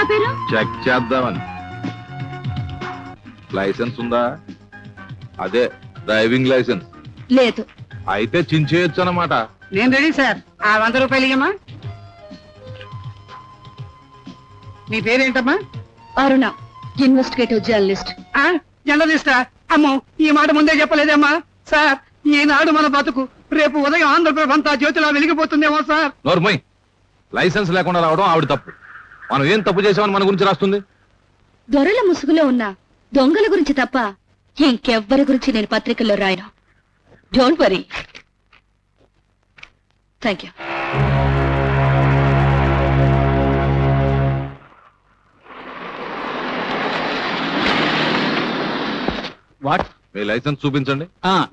నా పేరు? చెక్ చేద్దామని. లైసెన్స్ ఉందా? అదే డ్రైవింగ్ లైసెన్స్. లేదు. అయితే చించేయచ్చు అన్నమాట. నేను రెడీ సార్. ఆ 100 రూపాయలు ఇయ్యమ్మా. నీ పేరేంటమ్మా? అరుణ, ఇన్వెస్టిగేటివ్ జర్నలిస్ట్. జర్నలిస్టా? అమ్మో, ఈ మాట ముందే చెప్పలేదమ్మా. సార్, ఈనాడు మన బతుకు రేపు ఉదయం ఆంధ్రప్రదేశ్ అంతా జ్యోతిలా వెలిగిపోతుందేమో సార్. నోర్మై, లైసెన్స్ లేకుండా రావడం ఆవిడ తప్పు. మనం ఏం తప్పు చేసామని మన గురించి రాస్తుంది? దొరల ముసుగులో ఉన్న దొంగల గురించి తప్ప ఇంకెవ్వరి గురించి నేను పత్రికల్లో రాయను. Don't worry. Thank you. What? మీ లైసెన్స్ చూపించండి.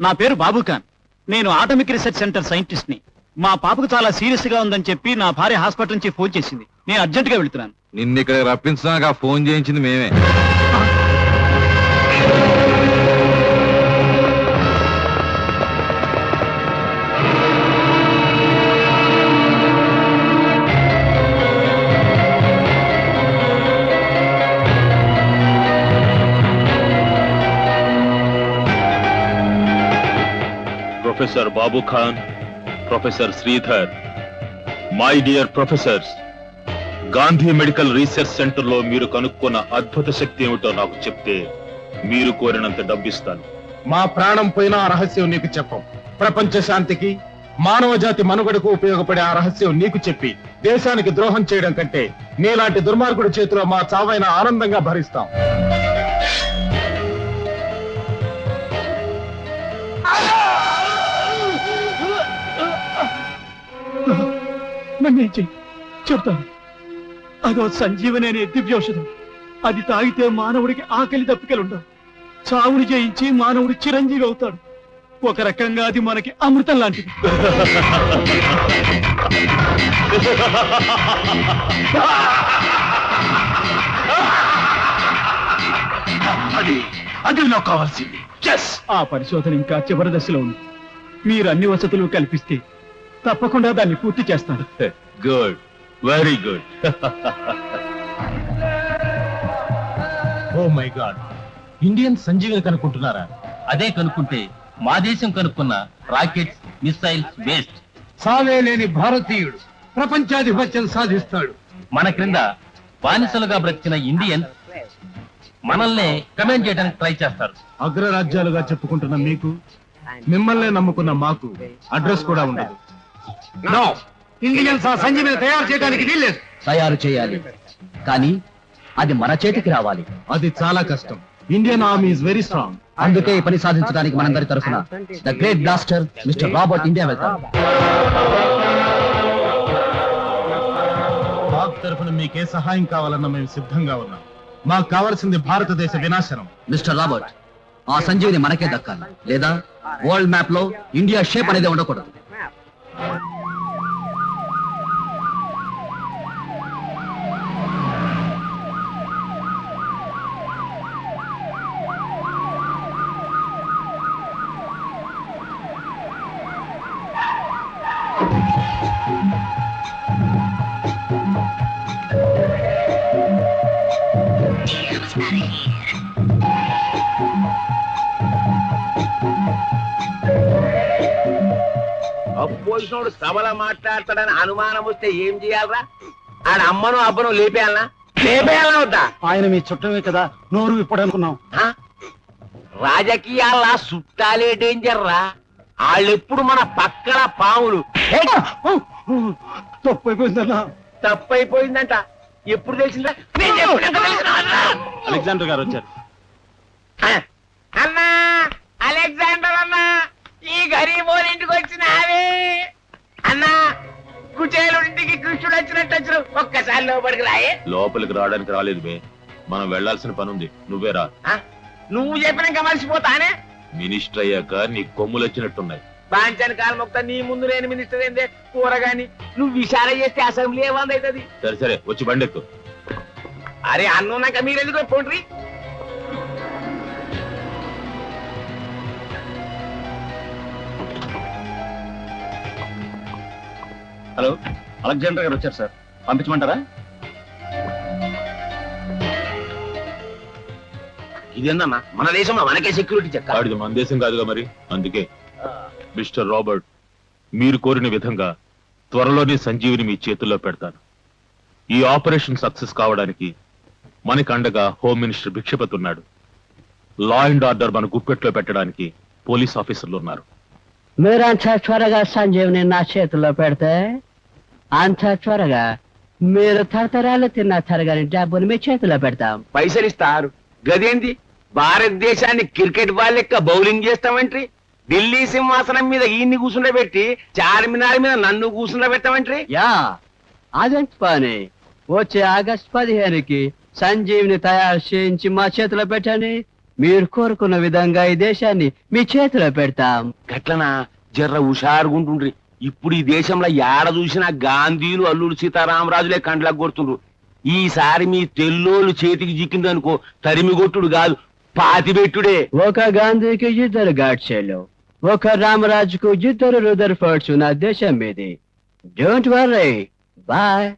నా పేరు బాబు ఖాన్. నేను ఆటమిక్ రీసెర్చ్ సెంటర్ సైంటిస్ట్ ని. మా పాపకు చాలా సీరియస్ గా ఉందని చెప్పి నా భార్య హాస్పిటల్ నుంచి ఫోన్ చేసింది. నేను అర్జెంట్ గా వెళ్తున్నాను. నిన్ను ఇక్కడ రప్పించడానికి ఆ ఫోన్ చేయించింది మేమే. Professor Babu Khan, professor Sridhar, my dear professors, Gandhi medical research centre లో మీరు కనుక్కున్న అద్భుత శక్తి ఏమిటో నాకు చెప్తే మీరు కోరినంత డబ్బిస్తాను. మా ప్రాణం పోయిన ఆ రహస్యం నీకు చెప్పం. ప్రపంచ శాంతికి, మానవ జాతి మనుగడకు ఉపయోగపడే ఆ రహస్యం నీకు చెప్పి దేశానికి ద్రోహం చేయడం కంటే నీలాంటి దుర్మార్గుడి చేతిలో మా చావైన ఆనందంగా భరిస్తాం. నన్నేం చెయ్యి చెప్తాను. అదో సంజీవని అనే దివ్యౌషధం. అది తాగితే మానవుడికి ఆకలి దప్పికలుండవు. చావుని జయించి మానవుడు చిరంజీవి అవుతాడు. ఒక రకంగా అది మనకి అమృతం లాంటిది. అది నాకు కావాల్సింది. ఆ పరిశోధన ఇంకా చివరి దశలో ఉంది. మీరు అన్ని వసతులు కల్పిస్తే తప్పకుండా దాన్ని పూర్తి చేస్తాను. Good, very good. Oh my god, Indian Sanjeevini కనుక్కుంటున్నారా? అదే కనుక్కుంటే మా దేశం కనుక్కున్న రాకెట్స్, మిసైల్స్ వేస్ట్. సావే లేని భారతీయుడు ప్రపంచాధిపత్యం సాధిస్తాడు. మన క్రింద బానిసలుగా బ్రతికిన ఇండియన్ మనల్ని కమెంట్ చేయడానికి ట్రై చేస్తారు. అగ్రరాజ్యాలుగా చెప్పుకుంటున్న మీకు, మిమ్మల్నే నమ్ముకున్న మాకు అడ్రస్ కూడా ఉండదు. ఇండియన్స్ ఆ సంజీవిని తయారు చేయడానికి వీల్లేదు. తయారు చేయాలి, కానీ అది మన చేతికి రావాలి. అది చాలా కష్టం. Indian army is very strong. అందుకే ఈ పని సాధించడానికి మనందరి తరఫున the great blaster mister Robert India వెళ్తాం. మాకు తరఫున మీకే సహాయం కావాలన్నా మేము సిద్ధంగా ఉన్నాం. మాకు కావాల్సింది భారతదేశ వినాశనం. మిస్టర్ రాబర్ట్, ఆ సంజీవిని మనకే దక్కాలి, లేదా వరల్డ్ మ్యాప్ లో ఇండియా షేప్ అనేది ఉండకూడదు. అపోజినోడు సభలో మాట్లాడతాడని అనుమానం వస్తే ఏం చేయాలరా? ఆడ అమ్మను అబ్బను లేపేయాలనా వద్దా? ఆయన మీ చుట్టమే కదా, నోరు ఇప్పుడనుకున్నాం. రాజకీయాల చుట్టాలే డేంజర్ రా. వాళ్ళెప్పుడు మన పక్కన పాములు. తప్పైపోయిందంట. ఎప్పుడు తెలిసిందా? అలెగ్జాండర్ గారు వచ్చారు. అన్నా, అలెగ్జాండర్ అన్నా, ఈ గరీబోని ఇంటికి వచ్చినావే అన్నా. కుచేలుడింటికి కృష్ణుడు వచ్చినట్టు వచ్చారు. ఒక్కసారి లోపలికి రాయే. లోపలికి రావడానికి రాలేదు బే, మనం వెళ్లాల్సిన పని ఉంది. నువ్వే రా. నువ్వు చెప్పినాక మర్చిపోతానే. మినిస్టర్ అయ్యాక నీ కొమ్ములు వచ్చినట్టున్నాయి. బాంచాని కాలు మొత్తం నీ ముందు నేను మినిస్టర్ ఏందే కూరగాని. నువ్వు విచారణ చేస్తే అసెంబ్లీ ఏమంది అవుతుంది. సరే సరే, వచ్చి బండెక్కు. అరే అన్నున్నాక మీరెందుకు పోండ్రి? హలో, అలెగ్జాండర్ గారు వచ్చారు సార్, పంపించమంటారా? ఇదేందన్నా మన దేశంలో మనకే సెక్యూరిటీ చెక్క. ఆడిది మన దేశం కాదుగా మరి. అందుకే మిస్టర్ రాబర్ట్, మీరు కోరిన విధంగా త్వరలోనే సంజీవిని మీ చేతుల్లో పెడతాను. ఈ ఆపరేషన్ సక్సెస్ కావడానికి మనకి అండగా హోమ్ మినిస్టర్ భిక్షపతి ఉన్నాడు. లా అండ్ ఆర్డర్ మన గుప్పెట్లో పెట్టడానికి పోలీస్ ఆఫీసర్లు ఉన్నారు. మీరంత త్వరగా సంజీవిని నా చేతిలో పెడితే అంత త్వరగా మీరు తరతరాలు తిన్న తరగని డబ్బుని మీ చేతిలో పెడతాం. పైసలు ఇస్తారు గదేంది? భారతదేశాన్ని క్రికెట్ బాల్ లెక్క బౌలింగ్ చేస్తామంట్రీ. ఢిల్లీ సింహాసనం మీద ఈయన్ని కూర్చుండబెట్టి చార్మినార్ మీద నన్ను కూర్చుండబెట్టామంట్రీ. యా అదంత పని. వచ్చే ఆగస్టు 15కి సంజీవిని తయారు చేయించి మా చేతిలో పెట్టండి. మీరు కోరుకున్న విధంగా ఈ దేశాన్ని మీ చేతిలో పెడతాం. గట్లనా జర్ర హుషారుగుంటుండ్రి. ఇప్పుడు ఈ దేశంలో ఏడ చూసినా గాంధీలు అల్లుడు సీతారామరాజులే కండ్లకు కొడుతుండ్రు. ఈసారి మీ తెల్లోళ్ళు చేతికి చిక్కిందనుకో తరిమి కొట్టుడు కాదు, పాతి పెట్టుడే. ఒక గాంధీకి 2 గాడ్సేలు, ఒక రామరాజుకు 2 రుదర్ఫర్డ్స్ నా దేశం మీది. Don't worry, boy.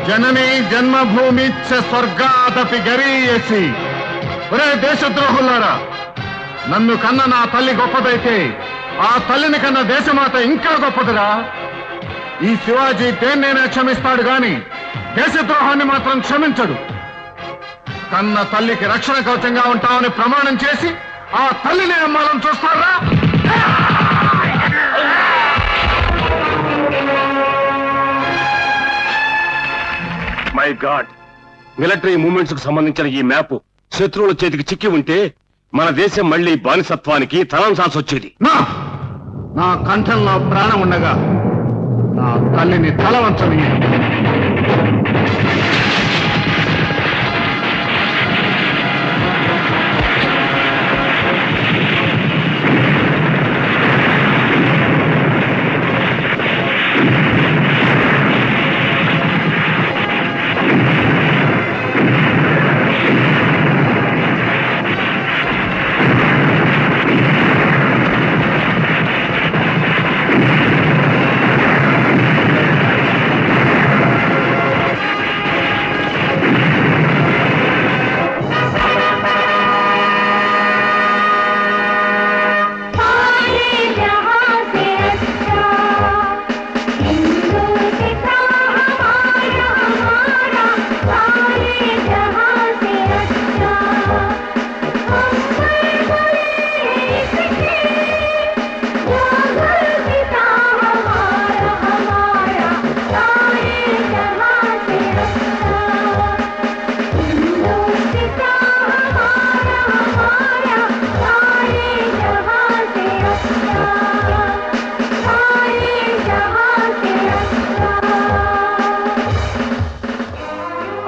జననీ జన్మభూమి స్వర్గాదపి గరీయసి. ఒరే దేశద్రోహులారా, నన్ను కన్న నా తల్లి గొప్పదైతే ఆ తల్లిని కన్న దేశమాత ఇంకా గొప్పదిరా. ఈ శివాజీ దేన్నైనా క్షమిస్తాడు గాని దేశద్రోహాన్ని మాత్రం క్షమించడు. కన్న తల్లికి రక్షణ కవచంగా ఉంటామని ప్రమాణం చేసి ఆ తల్లిని నమ్మాలని చూస్తారా? మై గాడ్, మిలిటరీ మూవ్మెంట్స్ కు సంబంధించిన ఈ మ్యాప్ శత్రువుల చేతికి చిక్కి ఉంటే మన దేశం మళ్ళీ బానిసత్వానికి తలంచాల్సి వచ్చేది. నా కంఠంలో ప్రాణం ఉండగా నా తల్లిని తల వంచని.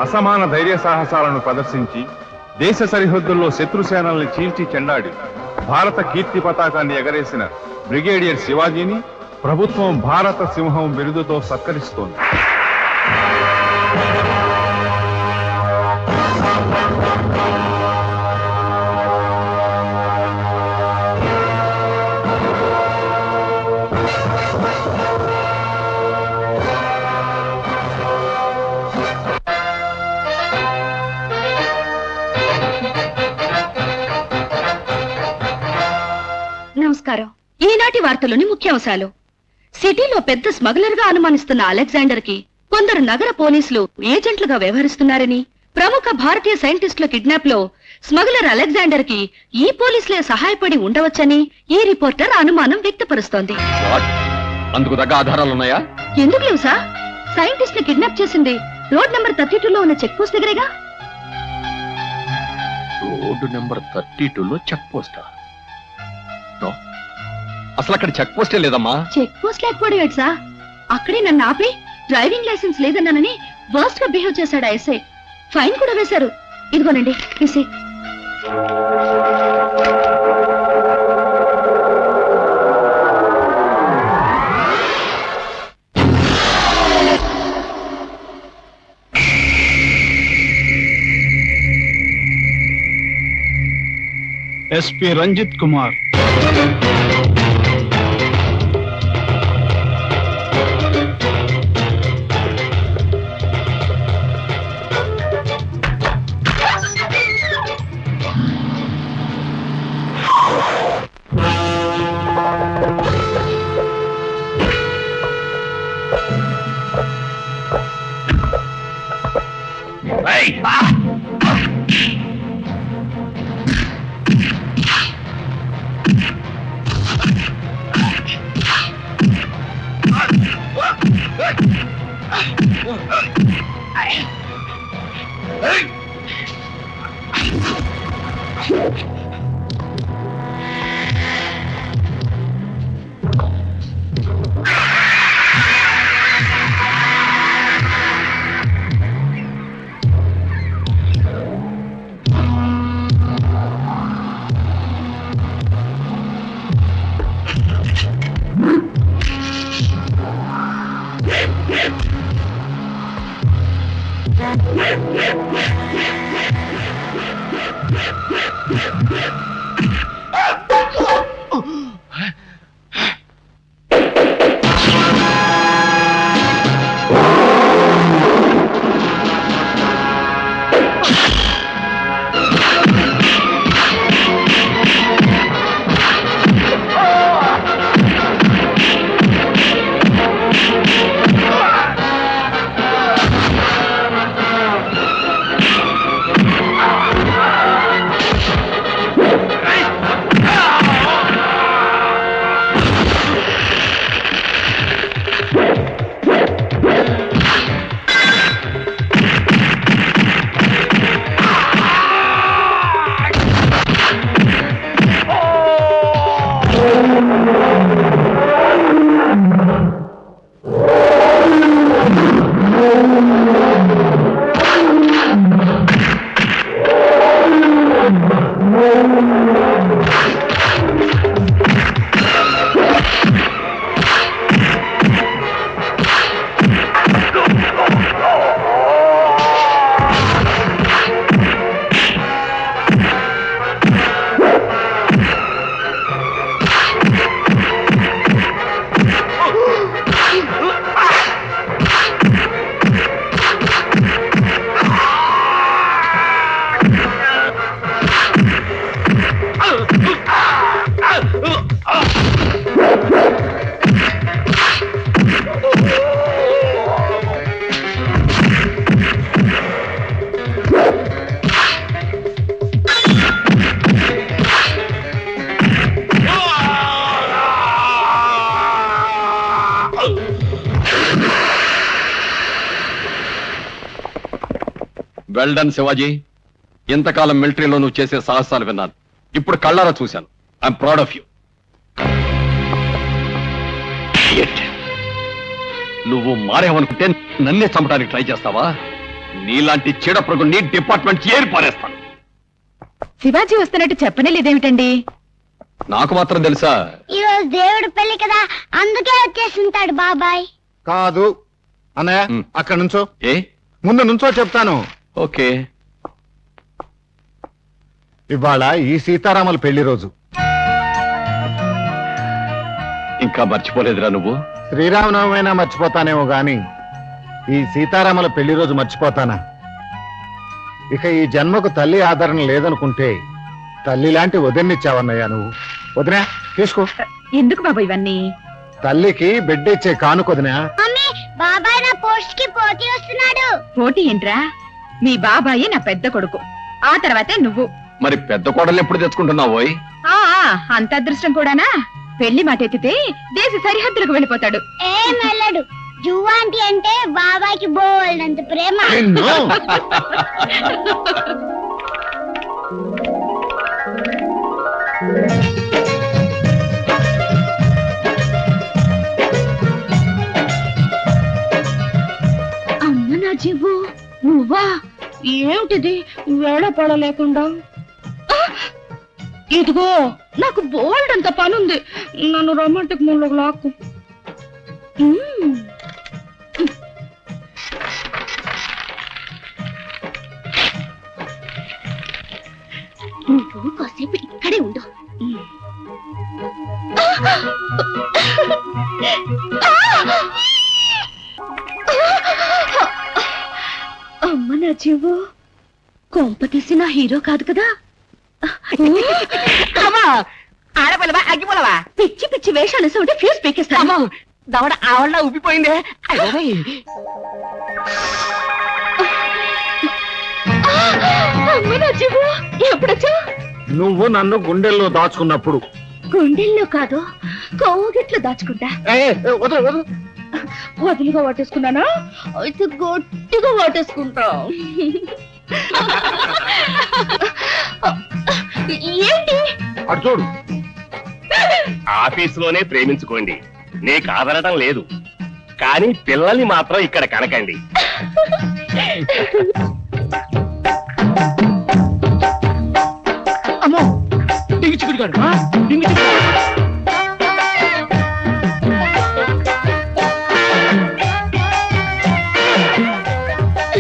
అసమాన ధైర్య సాహసాలను ప్రదర్శించి దేశ సరిహద్దుల్లో శత్రుసేనల్ని చీల్చి చెండాడి భారత కీర్తి పతాకాన్ని ఎగరేసిన బ్రిగేడియర్ శివాజీని ప్రభుత్వం భారత సింహం బిరుదుతో సత్కరిస్తోంది. నమస్కారం. ఈనాటి వార్తలోని ముఖ్యాంశాలు. సిటీలో పెద్ద స్మగ్లర్ గా అనుమానిస్తున్న అలెగ్జాండర్ కి కొందరు నగర పోలీసులు ఏజెంట్లుగా వ్యవహరిస్తున్నారని, ప్రముఖ భారతీయ సైంటిస్టుల కిడ్నాప్ లో స్మగ్లర్ అలెగ్జాండర్ కి ఈ పోలీసులే సహాయపడి ఉండవచ్చని ఈ రిపోర్టర్ అనుమానం వ్యక్తపరుస్తోంది. అందుకు తగ్గ ఆధారాలున్నాయా? ఎందుకు లేవు సార్? సైంటిస్ట్ ని కిడ్నాప్ చేసింది రోడ్ నెంబర్ 32లో ఉన్న చెక్ పోస్ట్ దగ్గరేగా. రోడ్డు నెంబర్ 32లో చెక్ పోస్టా? అసలు అక్కడ చెక్ పోస్టే లేదమ్మా. చెక్ పోస్ట్ లేకపోవడం ఏంటి సార్? అక్కడే నన్ను ఆపి డ్రైవింగ్ లైసెన్స్ లేదన్నానని వర్స్ట్ గా బిహేవ్ చేశాడు ఎస్ఐ. ఫైన్ కూడా వేశారు. ఇదిగోనండి తీసి. SP Ranjith Kumar. Well done Shivaji. ఇంతకాలం మిలిటరీలో నువ్వు చేసే సాహసాలు విన్నాను, ఇప్పుడు కళ్ళారా చూశాను. I'm proud of you. నువ్వు మారేవనుకుంటే నన్నే చంపడానికి ట్రై చేస్తావా? నీలాంటి చీడప్రగు నీ డిపార్ట్మెంట్ ఏరి పారేస్తాను. శివాజీ వస్తున్నట్టు చెప్పనే లేదేమిటండి? నాకు మాత్రం తెలుసా? ఈరోజు దేవుడు పెళ్లి కదా, అందుకే వచ్చేసింటాడు బాబాయ్. కాదు అన్నయ్య, అక్కడ నుంచో. ఏ ముందు నుంచో చెప్తాను. ఓకే. ఇవాళ ఈ సీతారాముల పెళ్లి రోజు. ఇంకా మర్చిపోలేదురా నువ్వు? శ్రీరామనవమైనా మర్చిపోతానేమో గాని ఈ సీతారాముల పెళ్లి రోజు మర్చిపోతానా? ఇక ఈ జన్మకు తల్లి ఆదరణ లేదనుకుంటే తల్లి లాంటి వదినిచ్చావన్నయ్యా నువ్వు. వదినా తీసుకో. ఎందుకు బాబు ఇవన్నీ? తల్లికి బిడ్డ ఇచ్చే కానుకొదినా. మమ్మీ, బాబాయ్ నా పోస్ట్ కి పోటీ వస్తున్నాడు. పోటీ ఏంట్రా? మీ బాబాయే నా పెద్ద కొడుకు, ఆ తర్వాతే నువ్వు. మరి పెద్ద కోడలు ఎప్పుడు తెచ్చుకుంటున్నావోయ్? అంత అదృష్టం కూడానా? పెళ్లి మాట ఎత్తితే దేశ సరిహద్దులకు వెళ్ళిపోతాడు. ఏం వెళ్ళడు. జువాంటి అంటే బాబాయ్కి బోల్డంత ప్రేమ. అమ్మ నా జీవు, నువ్వా? ఏమిటిది వేళ పడలేకుండా? ఇదిగో నాకు బోల్డ్ అంత పనుంది, నన్ను రొమాంటిక్ మూడ్లోకి లాక్కు. నువ్వు కాసేపు ఇక్కడే హీరో కాదు కదా ఆడపిల్లవా అగ్గిపులవా పిచ్చి పిచ్చి వేషాలు ఉంటే ఫ్యూజ్ పీకేస్తాను దవడ ఆవళ్ళ ఉబ్బిపోయిందే ఎప్పుడొచ్చా నువ్వు నన్ను గుండెల్లో దాచుకున్నప్పుడు గుండెల్లో కాదు కోగిట్లో దాచుకుంటా వదలు వదలు వదిలిగా వాటేసుకున్నానా అయితే గట్టిగా వాటేసుకుంటా ఏంటి అటు చూడు. ఆఫీసులోనే ప్రేమించుకోండి నే కాదనటం లేదు కానీ పిల్లల్ని మాత్రం ఇక్కడ కనకండి. అమ్మో డింగి చిక్కుడు డింగి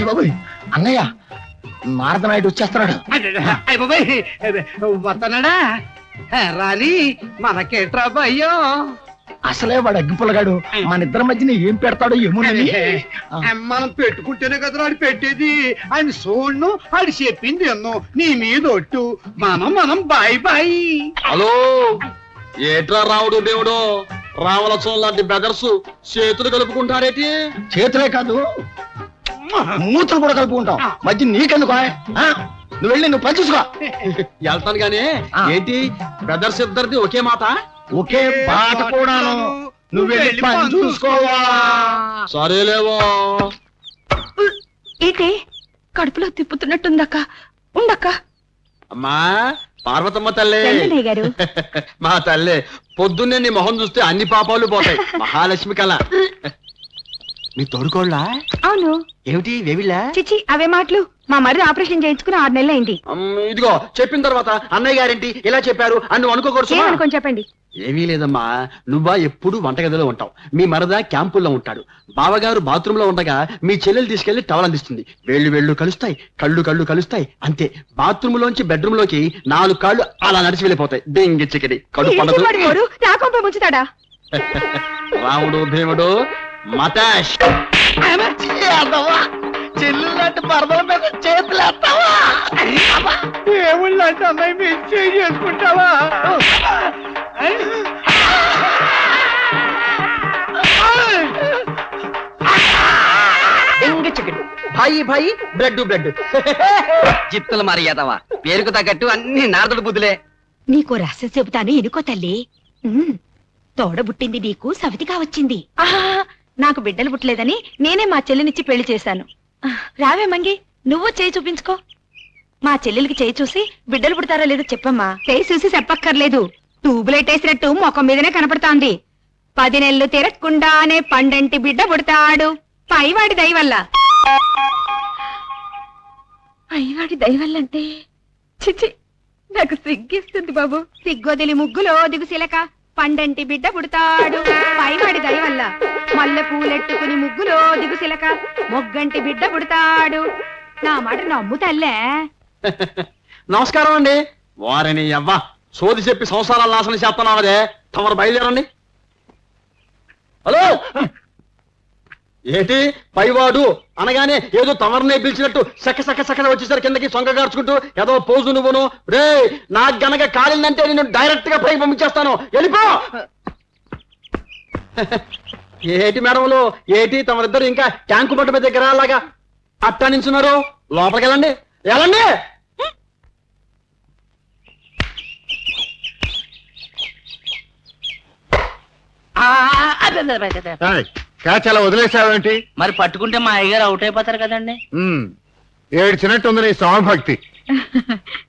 బాబాయ్ అన్నయ్య నారద నాయుడు వచ్చేస్తున్నాడు. వస్తున్నాడా రాని మనకేట్రా భయ్యో అసలే వాడు అగ్గిపుల్లగాడు మన ఇద్దరి మధ్యన ఏం పెడతాడో ఏమోనని. మనం పెట్టుకుంటేనే కదా ఆడు పెట్టేది. ఆయన సోడ్ను ఆడు చెప్పింది ఎన్నో నీ మీద ఒట్టు మనం బాయ్ బాయ్. హలో ఏట్రా రావుడు దేవుడు రామలక్ష్మణ్ లాంటి బెదర్స్ చేతులు కలుపుకుంటారేటి? చేతులే కాదు మూతులు కూడా కలుపుకుంటాం. మధ్య నీకెందుకు నువ్వు వెళ్ళి నువ్వు పని చూసుకో. వెళ్తాను గానీ ఏంటి బెదర్స్ ఇద్దరిది ఒకే మాట ఒకే పాట కూడాను. నువ్వు వెళ్ళి పని చూసుకోవా. సరేలేవో. ఏంటి కడుపులో తిప్పుతున్నట్టుందక్క ఉండక్క అమ్మా పార్వతమ్మ తల్లి రండి గారు. మా తల్లి పొద్దున్నే నీ మొహం చూస్తే అన్ని పాపాలు పోతాయి. మహాలక్ష్మి కళ. మీ తోడుకోళ్ళ అవును ఏమిటి వేవిళ్ళా? చిచి అవే మాటలు. మా మరిది ఆపరేషన్ చేయించుకుని 6 నెలలు అయింది. ఇదిగో చెప్పిన తర్వాత అన్నయ్య గారేంటి ఇలా చెప్పారు అని నువ్వు అనుకోకూడదు. ఏమనుకొని చెప్పండి. ఏమీ లేదమ్మా నువ్వా ఎప్పుడు వంటగదిలో ఉంటావు, మీ మరద క్యాంపుల్లో ఉంటాడు, బావగారు బాత్రూమ్ లో ఉండగా మీ చెల్లెలు తీసుకెళ్లి టవల్ అందిస్తుంది. వేళ్ళు కలుస్తాయి, కళ్ళు కలుస్తాయి, అంతే. బాత్రూమ్ లోంచి బెడ్రూమ్ లోకి 4 కాళ్ళు అలా నడిచి వెళ్ళిపోతాయి. డెంగి చికెడి కడుపు పండదు. రాకొంప ముంచుతాడా? రాముడు భీముడు మతాష్ చెల్లులాంటి పరదల మీద చేతులు ఎత్తావా? దేవుళ్ళంటే అమ్మాయి మీరు చేసుకుంటావా? భాయి బ్లడ్ చిత్తుల మర్యాదవా పేరుకు తగ్గట్టు అన్ని నారదుడు బుద్ధులే. నీకో రహస్యం చెబుతాను ఎనుకో తల్లి. తోడబుట్టింది నీకు సవితిగా వచ్చింది. నాకు బిడ్డలు పుట్టలేదని నేనే మా చెల్లినిచ్చి పెళ్లి చేశాను. రావే మంగి నువ్వు చేయి చూపించుకో. మా చెల్లెలికి చేయి చూసి బిడ్డలు పుడతారో లేదో చెప్పమ్మా. చేయి చూసి చెప్పక్కర్లేదు, ట్యూబ్లైట్ వేసినట్టు ముఖం మీదనే కనపడతాంది. 10 నెలలు తిరగకుండానే పండంటి బిడ్డ పుడతాడు పైవాడి దయవల్ల. పైవాడి దయవల్లంటే చిచి నాకు సిగ్గిస్తుంది బాబు. సిగ్గొదిలి ముగ్గులో దిగుసిలక పండంటి బిడ్డ పుడతాడు పైవాడి దయవల్ల. మల్లె పూలెట్టుకుని ముగ్గులో దిగుసిలక మొగ్గంటి బిడ్డ పుడతాడు. నా మాట నమ్ము తల్లే. నమస్కారం అండి. వారిని అవ్వ సోది చెప్పి సంసారాలు నాశనం చేస్తున్నావదే. తమరు బయలుదేరండి. హలో ఏంటి పైవాడు అనగానే ఏదో తమరనే పిలిచినట్టు సక్క వచ్చేసరి కిందకి సొంగ గార్చుకుంటూ ఏదో పోజు నువ్వును. రే నాకు గనక కాలిందంటే నేను డైరెక్ట్ గా పైకి పంపించేస్తాను. వెళ్ళిపో. ఏటి మేడంలో ఏటి తమరిద్దరు ఇంకా ట్యాంకు పట్టు మీద దగ్గర అలాగా అట్టా నించున్నారు. లోపలికి వెళ్ళండి వెళ్ళండి. క్యాచ్ అలా వదిలేసావేంటి? మరి పట్టుకుంటే మా అయ్యగారు అవుట్ అయిపోతారు కదండి. ఏడ్చినట్టుంది నీ స్వామిభక్తి.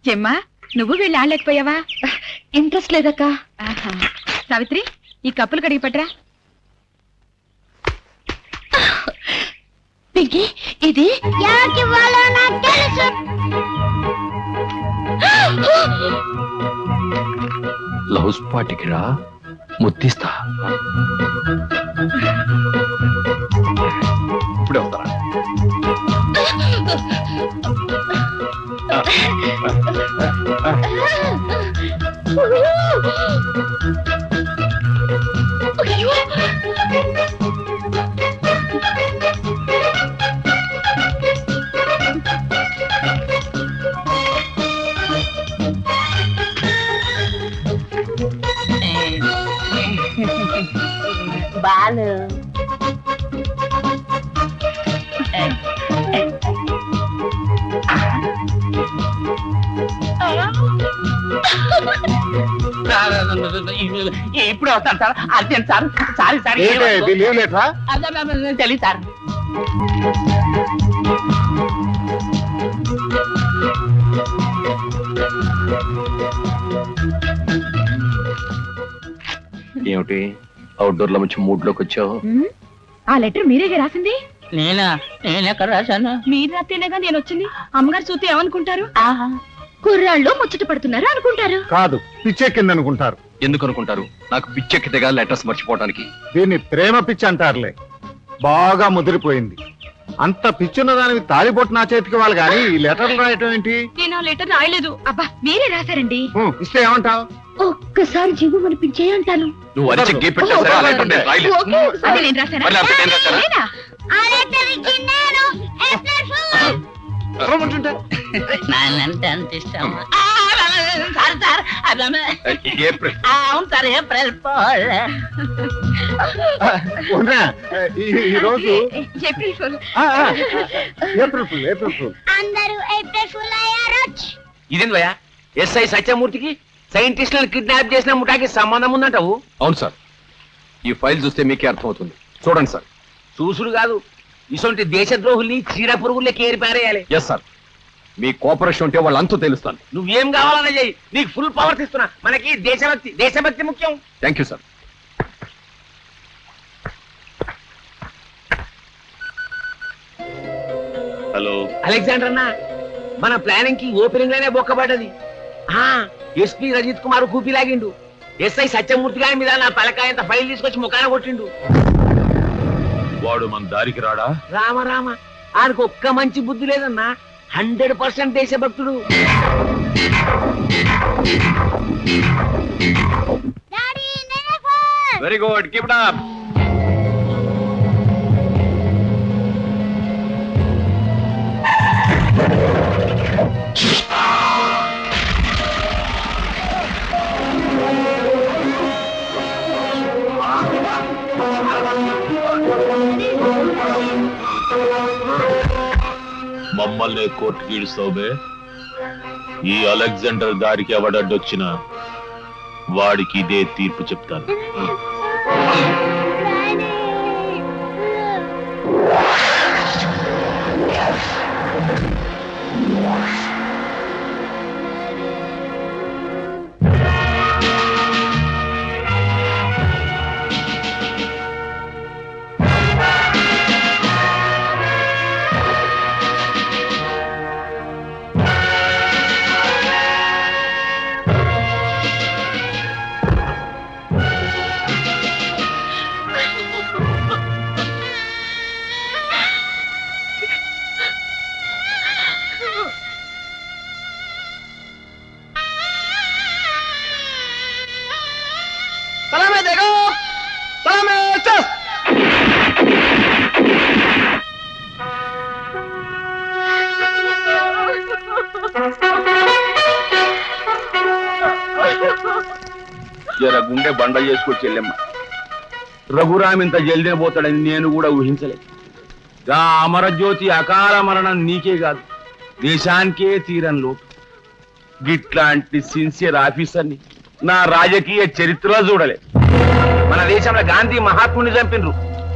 చెమ్మా నువ్వు వీళ్ళు ఆడలేకపోయావా? ఇంట్రెస్ట్ లేదక్క. సావిత్రి ఈ కప్పులు కడిగి పట్రా. పింకీ ఇది ఎవరికి ఇవ్వాలో నాకు తెలుసు. లవ్ స్పాట్కి రా ముద్దిస్తా. ఇప్పుడే వస్తారా? బాలు ఇప్పుడు వస్తాను sir urgent sir sorry sir తెలియదు సార్ ఏమిటి అవుట్డోర్ లో మంచి మూడ్ లోకి వచ్చావు? ఆ లెటర్ మీరేగా రాసింది? నేనెక్కడ రాశాను? మీరు రాస్తేనేగా నేను వచ్చింది. అమ్మగారు చూస్తే ఏమనుకుంటారు? కుర్రాళ్ళు ముచ్చట పడుతున్నారు అనుకుంటారు. కాదు, పిచ్చెక్కింది అనుకుంటారు. ఎందుకు అనుకుంటారు? నాకు పిచ్చెక్కితేగా లెటర్స్ మర్చిపోవడానికి. దీన్ని ప్రేమ పిచ్చి అంటారులే. బాగా ముదిరిపోయింది. అంత పిచ్చున్న దానికి తాలిబొట్టు నా చేతికి వాళ్ళు కానీ ఈ లెటర్లు రాయటం ఏంటి? నేను ఆ లెటర్ రాయలేదు. అబ్బా మీరే రాశారండి. ఇస్తే ఏమంటావు? ఒక్కసారి జీవు అనిపించే అంటాను. నువ్వు అరిచి గీ పెట్టా సరే, ఆ లెటర్ నేను రాయలేదు. ఓకే, అది నేను రాశానా? మరి లేకపోతే నేను రాశానా? నేనా? ఆ లెటర్ ఇచ్చింది నేను. April fool. రమ్మంటుంటే. నాన్నంటే అంత ఇష్టం సార్ సార్ ఏప్రిల్ అవును సార్ ఏప్రిల్ ఫూల్. ఉండరా, ఈ రోజు April fool. April full, April full. అందరూ ఏప్రిల్ ఫూల్ అయ్యారు. ఇదేం భయ ఎస్ఐ సత్యమూర్తికి సైంటిస్టులను కిడ్నాప్ చేసిన ముఠాకి సంబంధం ఉందంటావు? అవును సార్, ఈ ఫైల్ చూస్తే మీకే అర్థమవుతుంది. చూడండి సార్. చూసుడు కాదు, ఇటువంటి దేశద్రోహుల్ని చీడ పురుగులకి ఏరిపారేయాలి. ఎస్ సార్, మీ కోఆపరేషన్ ఉంటే వాళ్ళంతా తెలుస్తాను. నువ్వేం కావాలన్నా చెయ్యి, నీకు ఫుల్ పవర్స్ ఇస్తున్నా. మనకి దేశభక్తి ముఖ్యం. Thank you sir. Hello Alexander అన్న, మన ప్లానింగ్ కి ఓపెనింగ్ లోనే బొక్కబడ్డది. ఎస్పీ రజిత్ కుమార్ కూపి లాగిండు. ఎస్ఐ సత్యమూర్తి గారి మీద నా తలకాయంత ఫైల్ తీసుకొచ్చి ముఖాన కొట్టిండు. వాడు మన దారికి రాడా? రామ రామ, ఆయనకు ఒక్క మంచి బుద్ధి లేదన్నా. 100% దేశభక్తుడు. డాడీ నేనే phone. Very good, keep it up. మమ్మల్ని కోర్టుకి ఈడుస్తావుబే. ఈ అలెగ్జాండర్ దారికి ఎవడడ్డొచ్చినా వాడికి ఇదే తీర్పు చెప్తాను. సలామే దేగో, సలామే చస్. జర గుండె బండ చేసుకొచ్చి వెళ్ళమ్మ. రఘురామ్ ఇంత జల్దే పోతాడని నేను కూడా ఊహించలేదు. గా అమరజ్యోతి అకాల మరణం నీకే కాదు, దేశానికే తీరని లోటు. గిట్లాంటి సిన్సియర్ ఆఫీసర్ని నా రాజకీయ చరిత్రలో చూడలే. మన దేశంలో గాంధీ మహాత్ముని చంపినరు,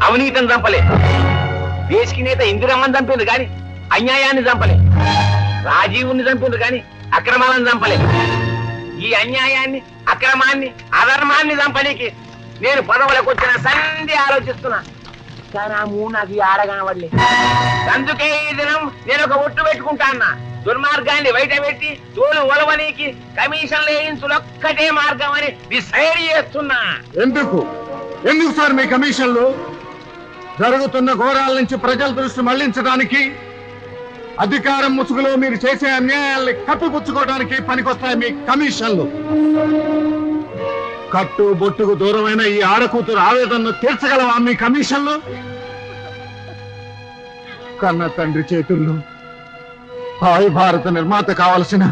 అవినీతిని చంపలే. దేశకి నేత ఇందిరమ్మని చంపిండ్రు కానీ అన్యాయాన్ని చంపలే. రాజీవుని చంపిండ్రు కానీ అక్రమాలను చంపలే. ఈ అన్యాయాన్ని, అక్రమాన్ని, అధర్మాన్ని చంపనీకి నేను పదవులకు వచ్చిన సంధి ఆలోచిస్తున్నా. కానీ ఆ మూడు నాకు ఈ ఆడగానవడలే. అందుకే ఈ దినం నేను ఒక ఒట్టు పెట్టుకుంటా అన్నా. దుర్మార్గాన్ని బయట పెట్టి తోలు ఒలవనీకి కమిషన్లు వేయించులొక్కటే మార్గం అని డిసైడ్ చేస్తున్నా. ఎందుకు ఎందుకు సార్ మీ కమిషన్లు? జరుగుతున్న ఘోరాల నుంచి ప్రజల దృష్టి మళ్లించడానికి, అధికారం ముసుగులో మీరు చేసే అన్యాయాల్ని కప్పిపుచ్చుకోవడానికి పనికొస్తాయి మీ కమిషన్లు. కట్టు బొట్టుకు దూరమైన ఈ ఆడకూతురు ఆవేదనను తీర్చగలవా మీ కమిషన్లు? కన్న తండ్రి చేతుల్లో హాయ్ భారత నిర్మాత కావలసిన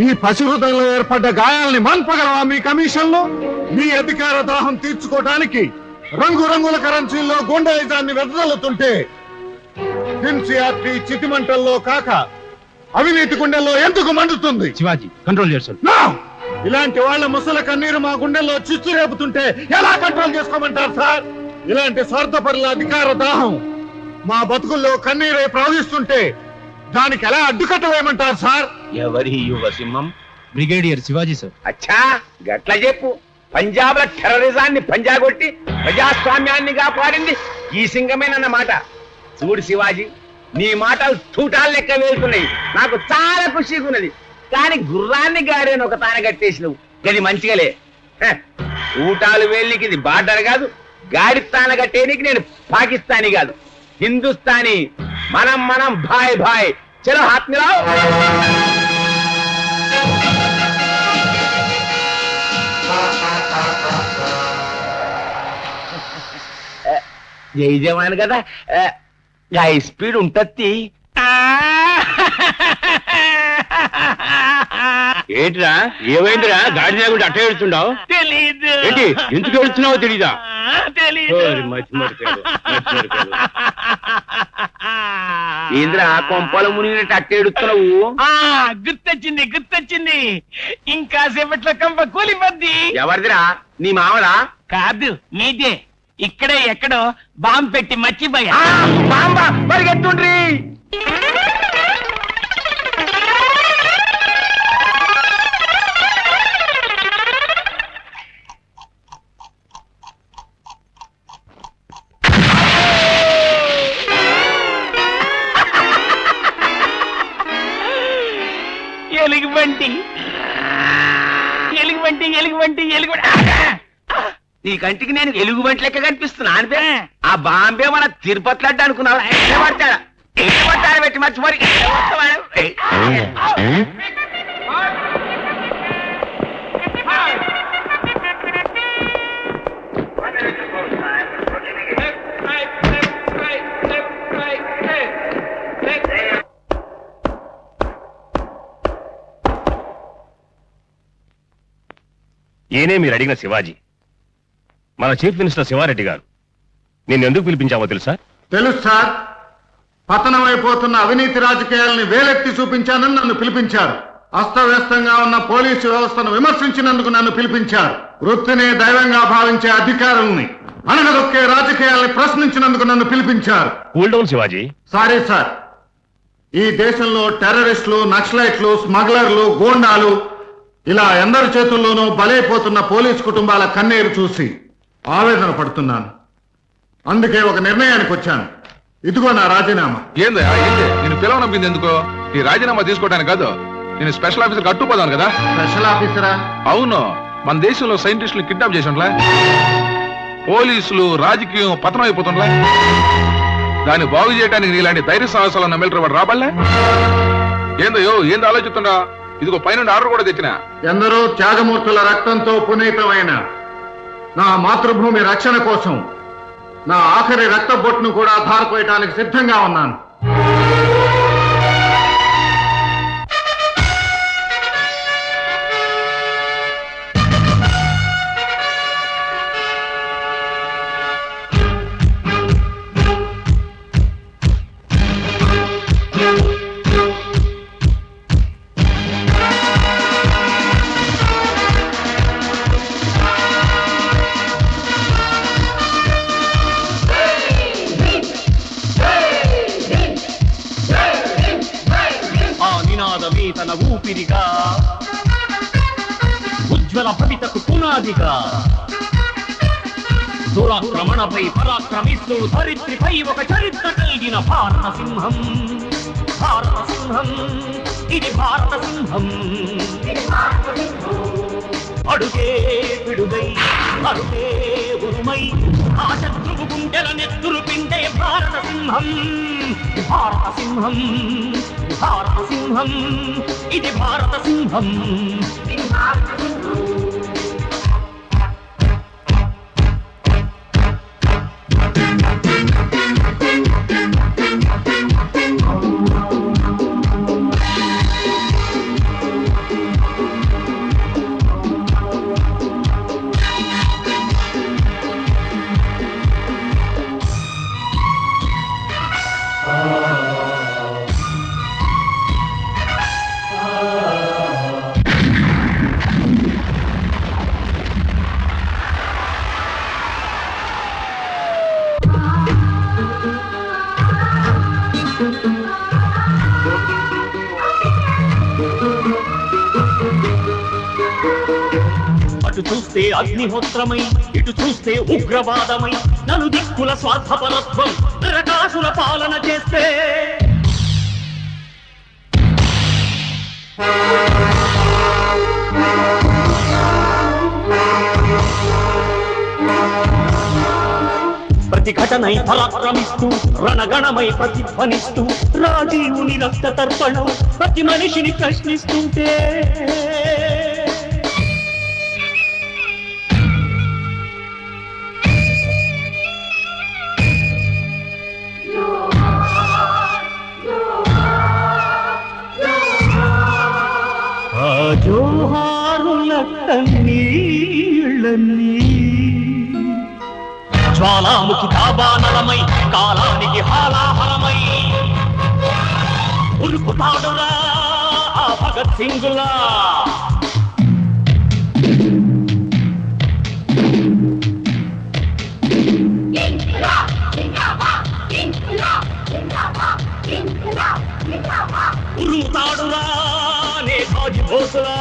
ఈ పశుహృదయంలో ఏర్పడ్డ గాయాల్ని మన్పగలవా మీ కమిషన్లు? మీ అధికార దాహం తీర్చుకోవడానికి రంగురంగుల కరెన్సీల్లో గోండాయిజాన్ని వెదజల్లుతుంటే హింసయాత్రి చితిమంటల్లో కాక అవినీతి గుండెల్లో ఎందుకు మండుతుంది? శివాజీ కంట్రోల్ చేస్తాను. No! ఇలాంటి వాళ్ళ ముసల కన్నీరు మా గుండెల్లో చిచ్చు రేపుతుంటే ఎలా కంట్రోల్ చేసుకోమంటారు సార్? ఇలాంటి స్వార్థపరుల అధికార దాహం మా బతుకుల్లో కన్నీరై ప్రవహిస్తుంటే దానికి ఎలా అడ్డుకట్ట వేయమంటారు సార్? ఎవరి యువ సింహం? Brigadier Shivaji sir. అచ్చా గట్ల చెప్పు. పంజాబ్ లో టెర్రరిజాన్ని పంజాగొట్టి ప్రజాస్వామ్యాన్ని కాపాడింది ఈ సింగమేనన్నమాట. చూడు శివాజీ, నీ మాటలు తూటాలు లెక్క వెళ్తున్నాయి. నాకు చాలా ఖుషిగా ఉన్నది. కానీ గుర్రాన్ని గారేని ఒక తాన కట్టేసినవు, అది మంచిగాలే. ఊటాలు వేళ్ళకి ఇది బార్డర్ కాదు, గాడి తాన కట్టేనికి నేను పాకిస్తానీ కాదు, హిందుస్థానీ. మనం మనం భాయ్ భాయ్. చలో హాత్ మిలాओ. జై జవాన్ కదా, హై స్పీడ్ ఉంటది. ఏంటిరా ఏమైందిరా? గాడి లేకుండా అట్ట ఏడుస్తున్నావు? తెలీదు. ఏంటి ఎందుకు ఏడుస్తున్నావో తెలీదా? తెలీదు. ఏంద్రా కొంపల మునిగినట్టు అట్ట ఏడుస్తున్నావు? గుర్తొచ్చింది. ఇంకా సేపట్లో కంప కూలిపోద్ది. ఎవరిదిరా? నీ మామరా? కాదు, నీదే. ఇక్కడే ఎక్కడో బాంబు పెట్టి మర్చిపోయా. బాంబా పరిగెత్తుండ్రి. ఎలుగుబంటి. నీ కంటికి నేను ఎలుగుబంటి లెక్క కనిపిస్తున్నా అనిపే? ఆ బాంబే మన తిరుపతి లడ్డు అనుకున్నావు. పడతాడా పట్టాడు పెట్టి మర్చిపోయి. ఈయనే మీరు అడిగిన శివాజీ, మన చీఫ్ మినిస్టర్ శివారెడ్డి గారు. నేను ఎందుకు పిలిపించామో తెలుసా? తెలుసు సార్. పతనమైపోతున్న అవినీతి రాజకీయాలని వేలెత్తి చూపించానని నన్ను పిలిపించారు. అస్తవ్యస్తంగా ఉన్న పోలీసు వ్యవస్థను విమర్శించినందుకు నన్ను పిలిపించారు. వృత్తిని దైవంగా భావించే అధికారుల్ని అనగదొక్కే రాజకీయాల్ని ప్రశ్నించినందుకు నన్ను పిలిపించారు. Cool down Shivaji. Sorry sir. ఈ దేశంలో టెర్రరిస్టులు, నక్సలైట్లు, స్మగ్లర్లు, గూండాలు ఇలా ఎందరి చేతుల్లోనూ బలైపోతున్న పోలీసు కుటుంబాల కన్నీరు చూసి ఆవేదన పడుతున్నాను. అందుకే ఒక నిర్ణయానికి వచ్చాను. ఇదిగో నా రాజీనామా. ఏంది నేను పిలవనంపింది ఎందుకో? ఈ రాజీనామా తీసుకోవడానికి కాదు, నేను స్పెషల్ ఆఫీసర్ కట్టుపోదాను కదా. స్పెషల్ ఆఫీసరా? అవును. మన దేశంలో సైంటిస్టులు కిడ్నాప్ చేసినట్లే, పోలీసులు రాజకీయం పతనం అయిపోతుండలే. దాన్ని బాగు చేయడానికి నీలాంటి ధైర్య సాహసాలు ఉన్న మిలిటరీ వాడు రాబడలే. ఏందో ఆలోచిస్తుండా? ఇదిగో పైన ఆర్డర్ కూడా తెచ్చిన. ఎందరో త్యాగమూర్తుల రక్తంతో పునీతమైన నా మాతృభూమి రక్షణ కోసం నా ఆఖరి రక్త బొట్టును కూడా ధారపోయటానికి సిద్ధంగా ఉన్నాను. తన ఊపిరిగా ఉజ్వల భవితకు పునాదిగా దురాక్రమణపై పరాక్రమిస్తూ ధరిత్రిపై ఒక చరిత్ర కలిగిన భారత సింహం. భారత సింహం, ఇది భారత సింహం. అడుగే పిడుగై అరుగే ఉరుమై ఆ శత్రువు గుండెల నెత్తురు పిండే భారత సింహం. భారత సింహం, భారత సింహం, ఇది భారత సింహం. అటు చూస్తే అగ్నిహోత్రమై ఇటు చూస్తే ఉగ్రవాదమై నలు దిక్కుల స్వార్థపరత్వం నరకాసుల పాలన చేస్తే ప్రతిఘటనై పరాక్రమిస్తూ రణగణమై ప్రతిధ్వనిస్తూ రాజీవుని రక్త తర్పణం ప్రతి మనిషిని ప్రశ్నిస్తుంటే ఆ జోహారుల కన్నీళ్ళన్నీ జ్వాలాముఖి దాబానలమై కాలానికి హాలాహలమై ఉరుకుతాడురా ఆ భగత్ సింగులా ఉరుకుతాడురా నేతాజీ బోసులా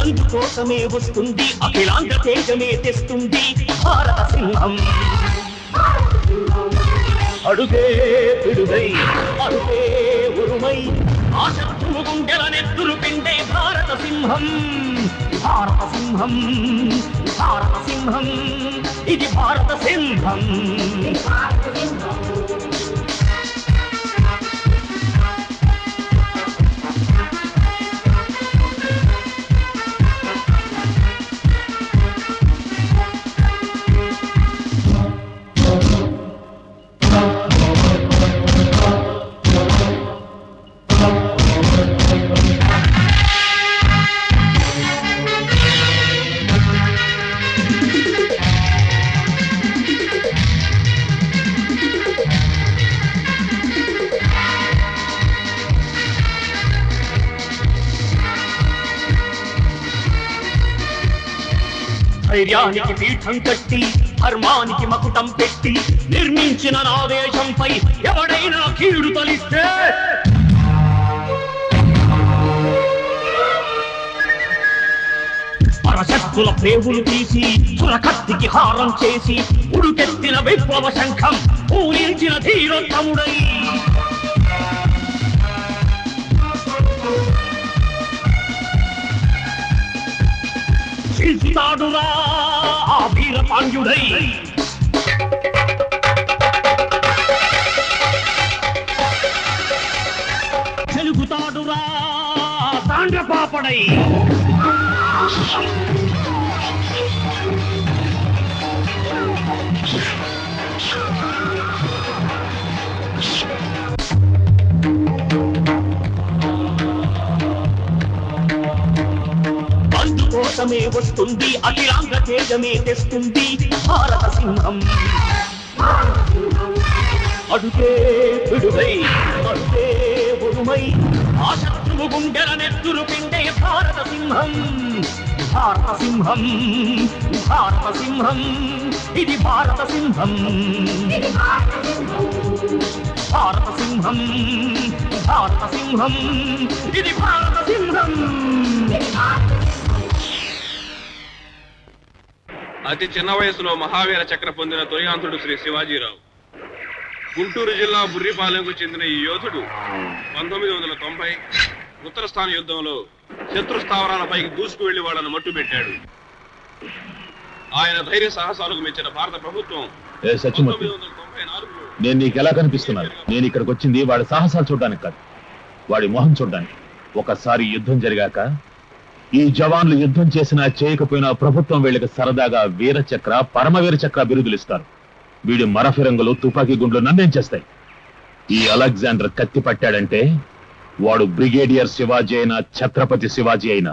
అందుకోసమే వస్తుంది అఖిలాంధ్ర తేజమే తెస్తుంది భారత సింహం అడుగే పిడుగై అడుగే ఉరుమై ఆ శత్రువు గుండెల నెత్తురు పిండే భారత సింహం భారత సింహం భారత సింహం ఇది భారత సింహం ధైర్యానికి పీఠం కట్టి ధర్మానికి మకుటం పెట్టి నిర్మించిన నా దేశంపై ఎవడైనా కీడు తలిస్తే పరశక్తుల ప్రేవులు తీసి చురకత్తికి హారం చేసి ఉడుకెత్తిన విప్లవ శంఖం పూరించిన ధీరోత్తముడై శిల్పుతాడురా ఆ వీర పాండ్యుడై చెలుగుతాడురా తాండ్రపాపడై అందుకోసమే వస్తుంది అఖిలాంధ్ర తేజమే తెస్తుంది భారత సింహం అడుగే పిడుగై అడుగే ఉరుమై ఆ శత్రువు గుండెల నెత్తురు పిండే భారత సింహం భారత సింహం భారత సింహం ఇది భారత సింహం భారత సింహం భారత సింహం ఇది భారత సింహం అతి చిన్న వయసులో మహావీర చక్ర పొందిన తొలియాంతుడు శ్రీ శివాజీరావు. గుంటూరు జిల్లా బుర్రిపాలెంకు చెందిన ఈ యోధుడు 1990 ఉత్తరస్థాన్ యుద్ధంలో శత్రు స్థావరాలపైకి దూసుకు వెళ్లి వాళ్ళను మట్టు పెట్టాడు. ఆయన ధైర్య సాహసాలకు మెచ్చిన భారత ప్రభుత్వం 1994 నేను నీకు ఎలా కనిపిస్తున్నాను? నేను ఇక్కడికి వచ్చింది వాడి సాహసాలు చూడడానికి కాదు, వాడి మొహం చూడడానికి. ఒకసారి యుద్ధం జరిగాక ఈ జవాన్లు యుద్ధం చేసినా చేయకపోయినా ప్రభుత్వం వీళ్ళకి సరదాగా వీరచక్ర పరమవీర చక్ర బిరుదులు ఇస్తారు. వీడి మరఫిరంగులు తుపాకీ గుండ్లు నన్నేం చేస్తాయి? ఈ అలెగ్జాండర్ కత్తి పట్టాడంటే వాడు బ్రిగేడియర్ శివాజీ అయినా ఛత్రపతి శివాజీ అయినా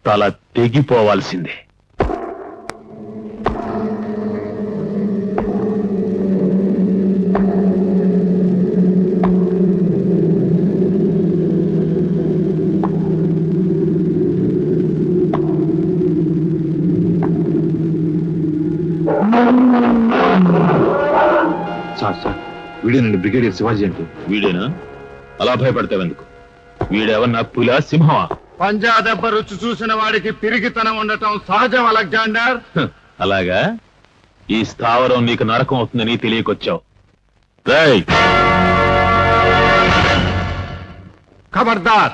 తల తెగిపోవాల్సిందే. సార్ సార్ వీడేనండి బ్రిగేడియర్ శివాజీ అంటే. వీడేనా? అలా భయపడతావెందుకు? వీడెవన్నా పులా సింహమా? పంజా దెబ్బ రుచి చూసిన వాడికి పిరిగితనం ఉండటం సహజం అలెగ్జాండర్. అలాగా? ఈ స్థావరం నీకు నరకం అవుతుందని తెలియకొచ్చావు. రైట్. ఖబర్దార్,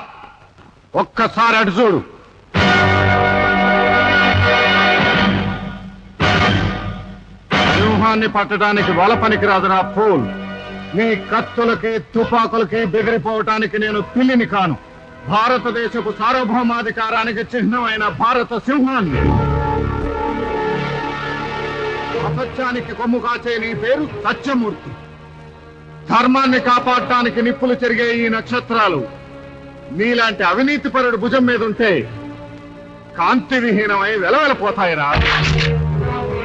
ఒక్కసారి అటు చూడు. సింహాన్ని పట్టడానికి వల పనికిరాదురా ఫూల్. నీ కత్తులకి తుపాకులకి బెదిరిపోవటానికి నేను పిల్లిని కాను. భారతదేశపు సార్వభౌమాధికారానికి చిహ్నమైన భారత సింహాన్ని. అసత్యానికి కొమ్ము కాచే నీ పేరు సత్యమూర్తి. ధర్మాన్ని కాపాడటానికి నిప్పులు చెరిగే ఈ నక్షత్రాలు నీలాంటి అవినీతిపరుడు భుజం మీద ఉంటే కాంతి విహీనమై వెలవెలపోతాయిరా.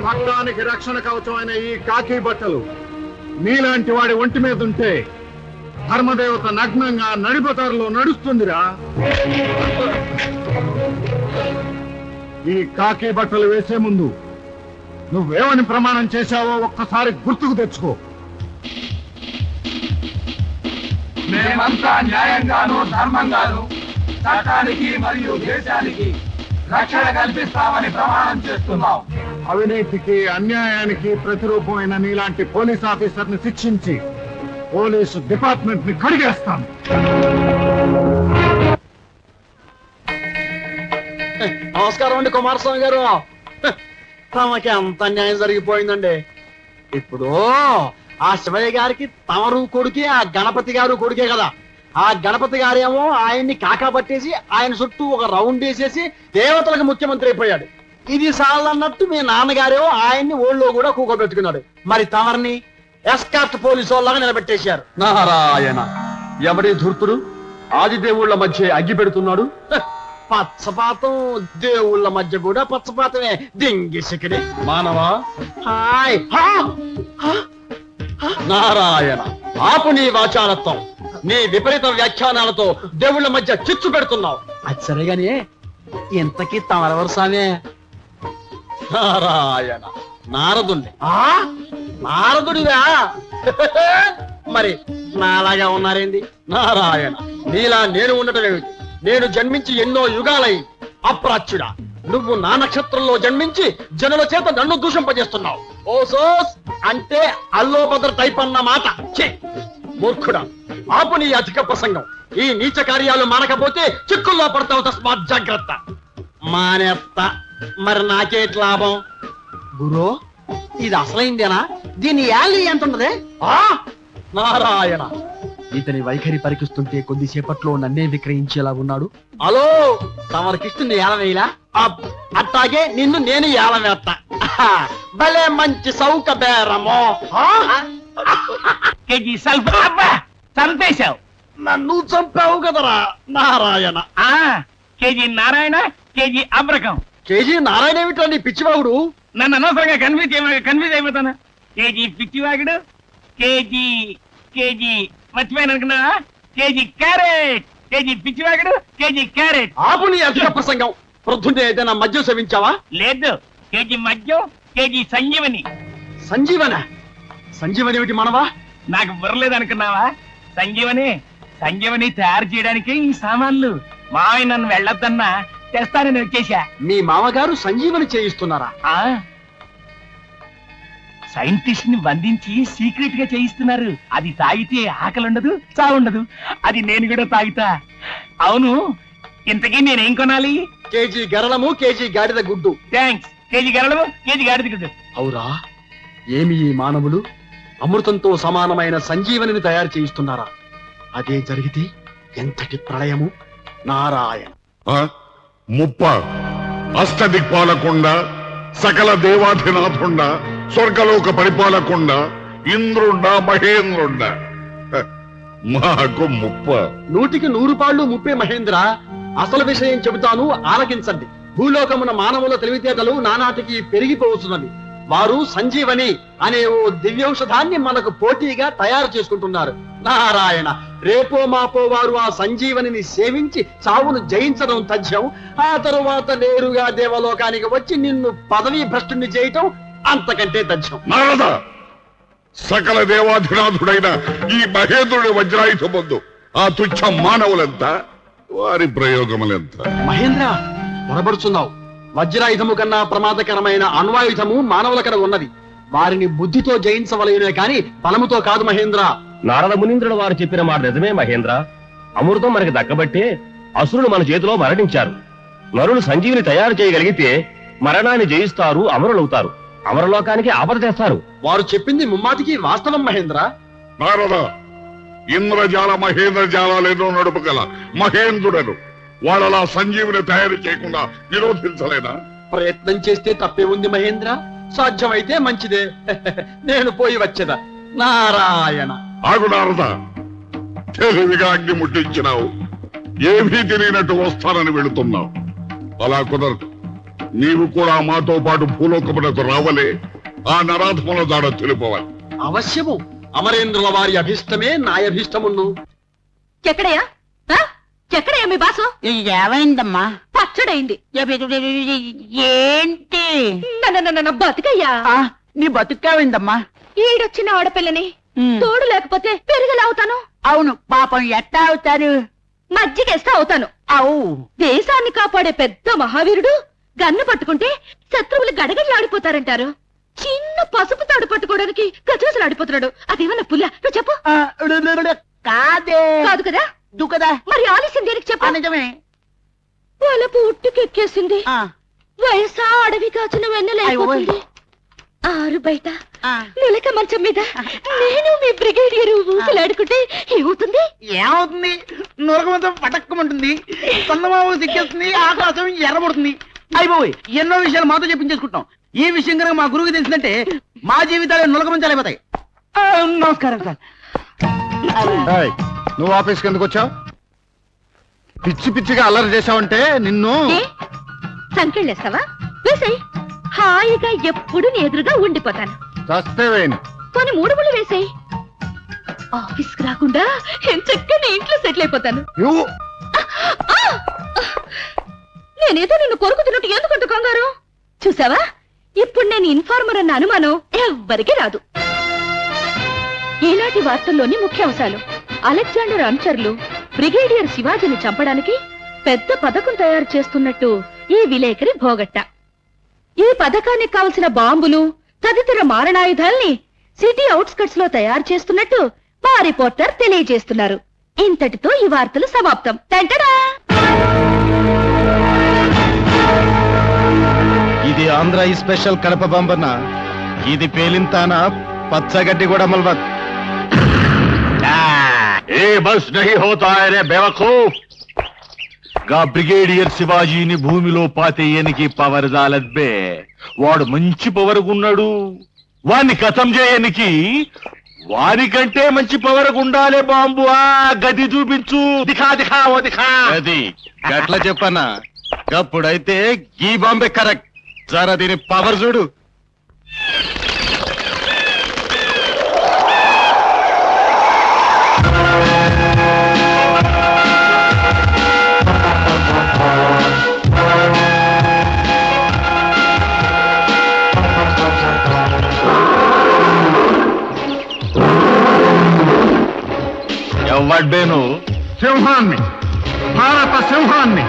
చట్టానికి రక్షణ కవచమైన ఈ కాకి బట్టలు నీలాంటి వాడి ఒంటి మీద ఉంటే ధర్మదేవత నగ్నంగా నడిబతారులో నడుస్తుందిరా. ఈ కాకి బట్టలు వేసే ముందు నువ్వేమని ప్రమాణం చేశావో ఒక్కసారి గుర్తుకు తెచ్చుకో. మేమంతా న్యాయంగాను ధర్మంగాను చట్టానికి మరియు దేశానికి రక్షణ కల్పిస్తామని ప్రమాణం చేస్తున్నాం. అవినీతికి అన్యాయానికి ప్రతిరూపమైన నీలాంటి పోలీస్ ఆఫీసర్ ని శిక్షించి పోలీసు డిపార్ట్మెంట్ ని కడిగేస్తాను. నమస్కారం అండి కుమారస్వామి గారు. తమకి అంత అన్యాయం జరిగిపోయిందండి. ఇప్పుడు ఆ శివయ్య గారికి తమరు కొడుకే, ఆ గణపతి గారు కొడుకే కదా. ఆ గణపతి గారేమో ఆయన్ని కాకా పట్టేసి ఆయన చుట్టూ ఒక రౌండ్ వేసేసి దేవతలకు ముఖ్యమంత్రి అయిపోయాడు. ఇది సాలన్నట్టు మీ నాన్నగారేమో ఆయన్ని ఓళ్ళో కూడా కూకోబెట్టుకున్నాడు. మరి తమరిని ఎస్కార్ట్ పోలీసు వాళ్ళగా నిలబెట్టేశారు. నారాయణ, ఎవరి ధూర్తుడు ఆదిదేవుళ్ల మధ్య అగ్గి పెడుతున్నాడు. పచ్చపాతం దేవుళ్ళ మధ్య కూడా పచ్చపాతమే. దింగిసికిడి మానవా. హాయ్ నారాయణ, ఆపు నీ వాచారత్వం. నీ విపరీత వ్యాఖ్యానాలతో దేవుళ్ళ మధ్య చిచ్చు పెడుతున్నావు. అది సరేగాని ఇంతకీ తమరెవరు సామే? నారాయణ, నారదుండి. నారదుడివా? మరి నాలాగా ఉన్నారేంది? నారాయణ, నీలా నేను ఉండటం ఏమిటి? నేను జన్మించి ఎన్నో యుగాలై. అప్రాచ్యుడా, నువ్వు నా నక్షత్రంలో జన్మించి జనుల చేత నన్ను దూషింపజేస్తున్నావు. ఓసోస్ అంటే అల్లోభద్ర టైప్ అన్న మాట. మూర్ఖుడా, ఆపు నీ అధిక ప్రసంగం. ఈ నీచ కార్యాలు మానకపోతే చిక్కుల్లో పడతావు. తస్మాత్ జాగ్రత్త. మానేత్త. మరి నాకేట్ లాభం? గురు, ఇది అసలైందేనా? దీని యాలి ఎంతుంటది? నారాయణ, ఇతని వైఖరి పరికిస్తుంటే కొద్దిసేపట్లో నన్నే విక్రయించేలా ఉన్నాడు. హలో, తమరికిస్తుంది ఏలవేలా? అట్టాగే నిన్ను నేను ఏలవేత్త. భలే మంచి సౌక బేరమో. చంపేశావు. నన్ను చంపావు కదరా నారాయణ. కేజీ నారాయణ, కేజీ అబ్రకం. కేజీ నారాయణ ఏమిటా నీ పిచ్చివాగుడు? నన్ను అనవసరంగా కన్ఫ్యూజ్ అయిపోతాను. కేజీ పిచ్చివాగుడు, కేజీ కేజీ మర్చిపోయాను అనుకున్నా. కేజీ క్యారెట్, కేజీ పిచ్చివాగుడు, కేజీ క్యారెట్. ఆపు నీ అధిక ప్రసంగం. ప్రొద్దున్నే ఏదైనా మద్యం సేవించావా? లేదు. కేజీ మద్యం, కేజీ సంజీవని. సంజీవన? సంజీవని ఏమిటి మనవా? నాకు బుర్రలేదు అనుకున్నావా? సంజీవని సంజీవని తయారు చేయడానికి ఈ సామాన్లు. మావయ్య నన్ను వెళ్ళొద్దన్నా తెస్తానని వచ్చేసా. మీ మామగారు సంజీవని చేయిస్తున్నారా? సైంటిస్ట్ ని బంధించి సీక్రెట్ గా చేయిస్తున్నారు. అది తాగితే ఆకలి ఉండదు, చావుండదు. అది నేను కూడా తాగుతా. అవును, ఇంతకీ నేనేం కొనాలి? కేజీ గరళము, కేజీ గాడిద గుడ్డు. థ్యాంక్స్. కేజీ గరళము, కేజీ గాడిద గుడ్డు. అవురా, ఏమి ఈ మానవులు అమృతంతో సమానమైన సంజీవనిని తయారు చేయిస్తున్నారా? అదే జరిగితే ఎంతటి ప్రళయము! నారాయణ. ముప్ప అష్టదిక్పాలకుండ, సకల దేవాధినాథుండ, స్వర్గలోక పరిపాలకుండ, ఇంద్రుండ మహేంద్రుండ, మాకు ముప్ప. 100కి 100 పాళ్ళు ముప్పే మహేంద్ర. అసలు విషయం చెబుతాను, ఆలకించండి. భూలోకమున మానవుల తెలివితేటలు నానాటికి పెరిగిపోతున్నది. వారు సంజీవని అనే ఓ దివ్యౌషధాన్ని మనకు పోటీగా తయారు చేసుకుంటున్నారు. నారాయణ, రేపో మాపో వారు ఆ సంజీవనిని సేవించి చావును జయించడం తథ్యం. ఆ తరువాత నేరుగా దేవలోకానికి వచ్చి నిన్ను పదవీ భ్రష్టుని చేయటం అంతకంటే దజ్జం. నారద, సకల దేవాధినాథుడైన ఈ మహేంద్రుడి వజ్రాయుధం ముందు ఆ తుచ్చ మానవులెంత, వారి ప్రయోగములెంత? మహేంద్ర, పొరబడుచున్నావు. వజ్రాయుధము కన్నా ప్రమాదకరమైన అణ్వాయుధము మానవుల కడ ఉన్నది. వారిని బుద్ధితో జయించవలయునే కాని బలముతో కాదు మహేంద్ర. నారద మునీంద్రుడు వారు చెప్పిన మాట నిజమే మహేంద్ర. అమృతం మనకి దక్కబట్టే అసురులు మన చేతిలో మరణించారు. నరులు సంజీవిని తయారు చేయగలిగితే మరణాన్ని జయిస్తారు, అమరులవుతారు, అమరలోకానికి ఆపద తెస్తారు. వారు చెప్పింది ముమ్మాటికి వాస్తవం మహేంద్ర. నారద, ఇంద్రజాల మహేంద్రజాలేనో నడుపుగల మహేంద్రుడను వాళ్ళలా సంజీవిని తయారు చేయకుండా నిరోధించలేనా? ప్రయత్నం చేస్తే తప్పే ఉంది మహేంద్ర. సాధ్యమైతే మంచిదే. నేను పోయి వచ్చేదా. నారాయణ. ఆగు నారద, తెలివిగా అగ్ని ముట్టించినావు, ఏమీ తెలియనట్టు వస్తానని వెళుతున్నావు. అలా కుదరదు. నీవు కూడా మాతో పాటు భూలోకమునకు రావలే. ఆ నరాధముల దాడ తెలుపవాలి. అవశ్యము. అమరేంద్రుల వారి అభిష్టమే నా అభిష్టమును. ఎక్కడయ్యా ఎక్కడయ్యా మీ బాసు? ఏమైందమ్మా? పచ్చడైంది. ఏంటి బతుకయ్యా. నీ బతుకావిందమ్మా? ఈడొచ్చిన ఆడపిల్లని తోడు లేకపోతే పెరిగలా అవుతాను. అవును, పాపం ఎట్టా అవుతారు? మజ్జిగేస్తా అవుతాను. అవు, దేశాన్ని కాపాడే పెద్ద మహావీరుడు గన్ను పట్టుకుంటే శత్రువులు గడగడలాడిపోతారంటారు. చిన్న పసుపు తాడు పట్టుకోవడానికి గజగజలు ఆడిపోతున్నాడు. అదేమన్నా పుల్ల? నువ్వు చెప్పు. కాదే. కాదు కదా? దుఃఖదా? మరి ఆలస్యం దేనికి చెప్పు. నిజమే. వాళ్ళపు ఉట్టుకెక్కేసింది. వయసా అడవి కాచిన వెన్నెలైపోతుంది. ఆరు బయట నులక మంచం మీద నేను మీ బ్రిగేడియర్ ఊసలాడుకుంటే ఏమవుతుంది? ఏమవుతుంది? నురగమంతా పటక్కమంటుంది, చందమామ సిక్కేస్తుంది, ఆకాశం ఎర్రబడుతుంది. అయిపోయి ఎన్నో విషయాలు మాతో చెప్పించేసుకుంటాం. ఈ విషయం కనుక మా గురువుకి తెలిసిందంటే మా జీవితాలు నులకమంచాలైపోతాయి. నమస్కారం సార్. నువ్వు ఆఫీస్కి ఎందుకు వచ్చావు? పిచ్చి పిచ్చిగా అల్లరి చేశావంటే నిన్ను. సంకెళ్ళేస్తావా? వేసాయి. హాయిగా ఎప్పుడు నీ ఎదురుగా ఉండిపోతాను. చస్తేవేను. కొన్ని 3 ముళ్ళు వేసాయి. ఆఫీస్కి రాకుండా చక్కగా ఇంట్లో సెటిల్ అయిపోతాను. నేనేదో నిన్ను కొరుకుతున్నట్టు ఎందుకంటూ కంగారు? చూసావా, ఇప్పుడు నేను ఇన్ఫార్మర్ అన్న అనుమానం ఎవ్వరికీ రాదు. ఈనాటి వార్తల్లోని ముఖ్యాంశాలు: అలెగ్జాండర్ అనుచరులు బ్రిగేడియర్ శివాజీని చంపడానికి పెద్ద పథకం తయారు చేస్తున్నట్టు ఈ విలేకరి భోగట్ట. ఈ పథకానికి కావలసిన బాంబులు తదితర మారణాయుధాల్ని సిటీ అవుట్స్కట్స్ లో తయారు చేస్తున్నట్టు మా రిపోర్టర్ తెలియజేస్తున్నారు. ఇంతటితో ఈ వార్తలు సమాప్తం. టంటడా! ఇది ఆంధ్ర స్పెషల్ కడప బంబన్న. ఇది పేలింతానా పచ్చగడ్డి కూడా మల్వత్. ఏ బస్ నహీ హోతా హై రే బేవకూఫ్. గా బ్రిగేడియర్ శివాజీని భూమిలో పాతేయనికి పవర్ జాలద్ బే. వాడు మంచి పవర్గున్నాడు. వాణ్ణి కథం చేయనికి వారికంటే మంచి పవర్గుండాలే బాంబు. ఆ గది చూపించు. దిఖా దిఖా ఓ దిఖా. అది గట్ల చెప్పన్నా. అప్పుడైతే ఈ బాంబే కరెక్ట్. జరా దీని పవర్ చూడు. ఎవడ్బేను? సింహాన్ని, భారత సింహాన్ని.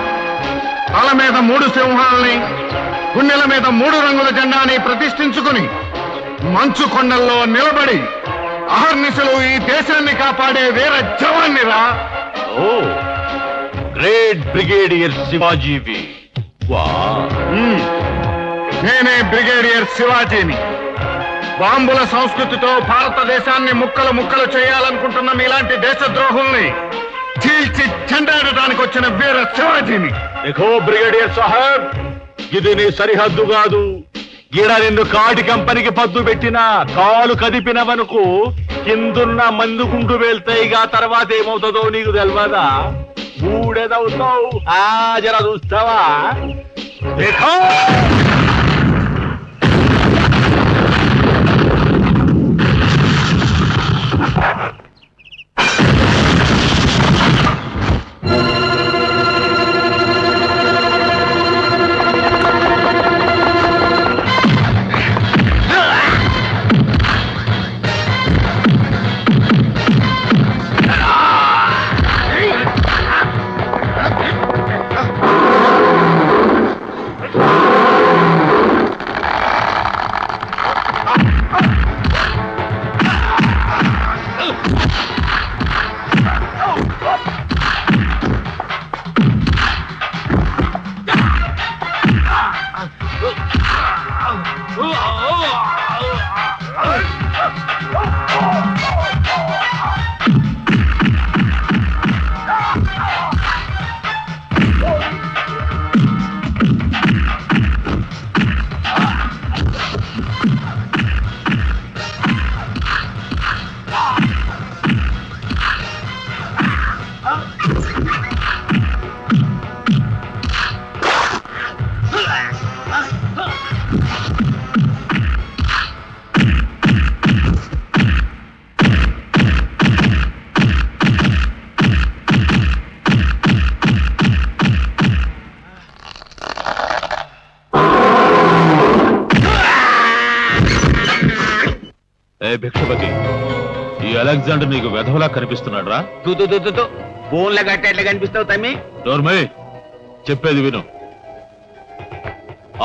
తల మీద 3 సింహాల్ని, గుండెల మీద 3 రంగుల జెండాని ప్రతిష్ఠించుకుని మంచు కొండల్లో నిలబడి అహర్నిశలు ఈ దేశాన్ని కాపాడే వీర జవాన్నిరా. ఓ గ్రేట్ బ్రిగేడియర్ శివాజీవి. నేనే బ్రిగేడియర్ శివాజీని. బాంబుల సంస్కృతితో భారతదేశాన్ని ముక్కలు ముక్కలు చేయాలనుకుంటున్న మీలాంటి దేశద్రోహుల్ని చీల్చి చెండాడటానికి వచ్చిన వీర శివాజీని. देखो బ్రిగేడియర్ సాహెబ్, ఇది నీ సరిహద్దు కాదు. ఈడ నిన్ను కాటి కంపెనీకి పద్దు పెట్టినా కాలు కదిపినవనుకు కిందున్న మందుకుంటూ వెళ్తాయిగా. తర్వాత ఏమవుతుందో నీకు తెలియదా? బూడెదవుతావు. జర చూస్తావా? देखो భిక్షపతి, ఈ అలెగ్జాండర్ నీకు వెధవలా కనిపిస్తున్నాడు రా? ఫోన్ల గట్ట ఎట్లా కనిపిస్తావు తమ్మి? డోర్మయ్, చెప్పేది విను.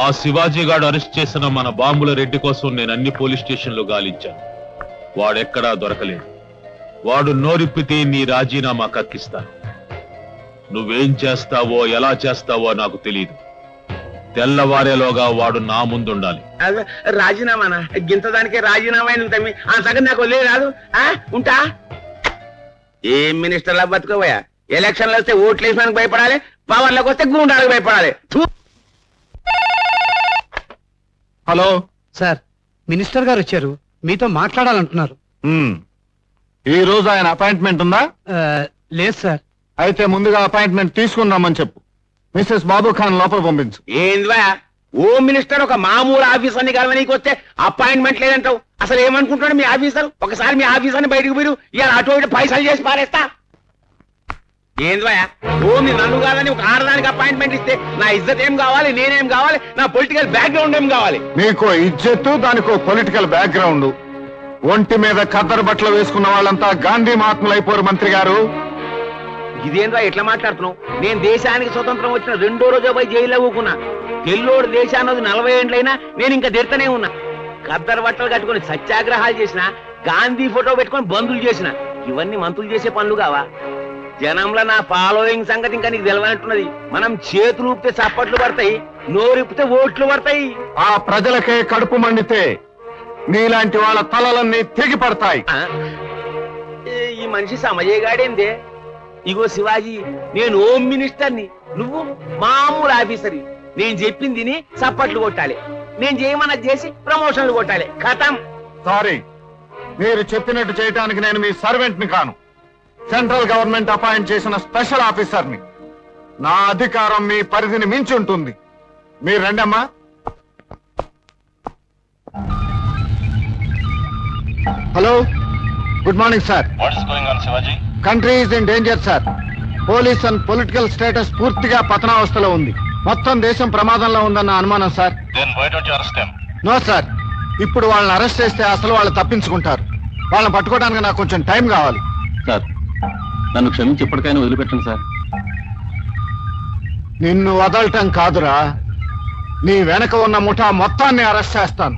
ఆ శివాజీ గాడు అరెస్ట్ చేసిన మన బాంబుల రెడ్డి కోసం నేను అన్ని పోలీస్ స్టేషన్లు గాలించాను. వాడెక్కడా దొరకలేదు. వాడు నోరిప్పితే నీ రాజీనామా కక్కిస్తాను. నువ్వేం చేస్తావో ఎలా చేస్తావో నాకు తెలియదు. తెల్లవారేలోగా వాడు నా ముందుండాలి. రాజీనామానా? గింతదానికే రాజీనామా ఎందుకు తమ్మి? ఆ సగం నాకు వదిలే రాదు. ఉంటా. ఏం మినిస్టర్లా బతుకోబోయా? ఎలక్షన్లు వస్తే ఓట్లు వేసానికి భయపడాలి, పవర్లకు వస్తే గూండాలకు భయపడాలి. హలో సార్, మినిస్టర్ గారు వచ్చారు, మీతో మాట్లాడాలంటున్నారు. ఈ రోజు ఆయన అపాయింట్మెంట్ ఉందా? లేదు సార్. అయితే ముందుగా అపాయింట్మెంట్ తీసుకున్నామని చెప్పు. మిస్సెస్ బాబు ఖాన్ లోపల పంపించు. ఏంద్వా, హోమ్ మినిస్టర్ ఒక మామూలు ఆఫీసర్ని కలవనీకి వస్తే అపాయింట్మెంట్ లేదంటావు? అసలు ఏమనుకుంటాడు మీ ఆఫీసర్? ఒకసారి మీ ఆఫీసర్ని బయటకు పోయి ఇలా అటు ఇటు పైసలు చేసి పారేస్తా. ఏంద్వా, హోమ్ నన్ను కాదని ఒక ఆడదానికి అపాయింట్మెంట్ ఇస్తే నా ఇజ్జత్ ఏం కావాలి, నేనేం కావాలి, నా పొలిటికల్ బ్యాక్గ్రౌండ్ ఏం కావాలి? నీకో ఇజ్జత్తు, దానికో పొలిటికల్ బ్యాక్గ్రౌండ్. ఒంటి మీద ఖద్దరు బట్టలు వేసుకున్న వాళ్ళంతా గాంధీ మహాత్ములు అయిపోరు మంత్రి గారు. ఇదేంద్రా ఎట్లా మాట్లాడుతున్నావు? నేను దేశానికి స్వతంత్రం వచ్చిన 2వ రోజు పోయి జైల్లో ఊకున్నా. తెల్లోడు దేశాన్నది 40 ఏండ్లైనా నేను ఇంకా తిడతనే ఉన్నా. ఖద్దరు బట్టలు కట్టుకుని సత్యాగ్రహాలు చేసిన, గాంధీ ఫోటో పెట్టుకుని బంధులు చేసిన, ఇవన్నీ మంత్రులు చేసే పనులు కావా? జనంలో నా ఫాలోయింగ్ సంగతి ఇంకా నీకు తెలవనట్టున్నది. మనం చేతులు ఊపితే చప్పట్లు పడతాయి, నోరిపితే ఓట్లు పడతాయి. ఆ ప్రజలకే కడుపు మండితే నీలాంటి వాళ్ళ తలలన్నీ తెగి పడతాయి. ఈ మనిషి సమయగాడేందే? ఇగో శివాజీ, నేను హోమ్ మినిస్టర్ని, నువ్వు మామూలు ఆఫీసర్ని. నేను చెప్పింది చప్పట్లు కొట్టాలి, నేను చేయమన్నది చేసి ప్రమోషన్లు కొట్టాలి. ఖతం. సారీ, మీరు చెప్పినట్టు చేయటానికి నేను మీ సర్వెంట్ ని కాను. సెంట్రల్ గవర్నమెంట్ అపాయింట్ చేసిన స్పెషల్ ఆఫీసర్ని. నా అధికారం మీ పరిధిని మించి ఉంటుంది. మీరు రండమ్మా. Hello, good morning sir. Country is in danger sir. Police and political status పూర్తిగా పతనావస్థలో ఉంది. మొత్తం దేశం ప్రమాదంలో ఉందన్న అనుమానం సార్. నో సార్, ఇప్పుడు వాళ్ళని అరెస్ట్ చేస్తే అసలు వాళ్ళు తప్పించుకుంటారు. వాళ్ళని పట్టుకోవడానికి నాకు కొంచెం టైం కావాలి. సార్, నన్ను క్షమించి ఇప్పటికైనా వదిలిపెట్టండి సార్. నిన్ను వదలటం కాదురా, నీ వెనక ఉన్న ముఠా మొత్తాన్ని అరెస్ట్ చేస్తాను.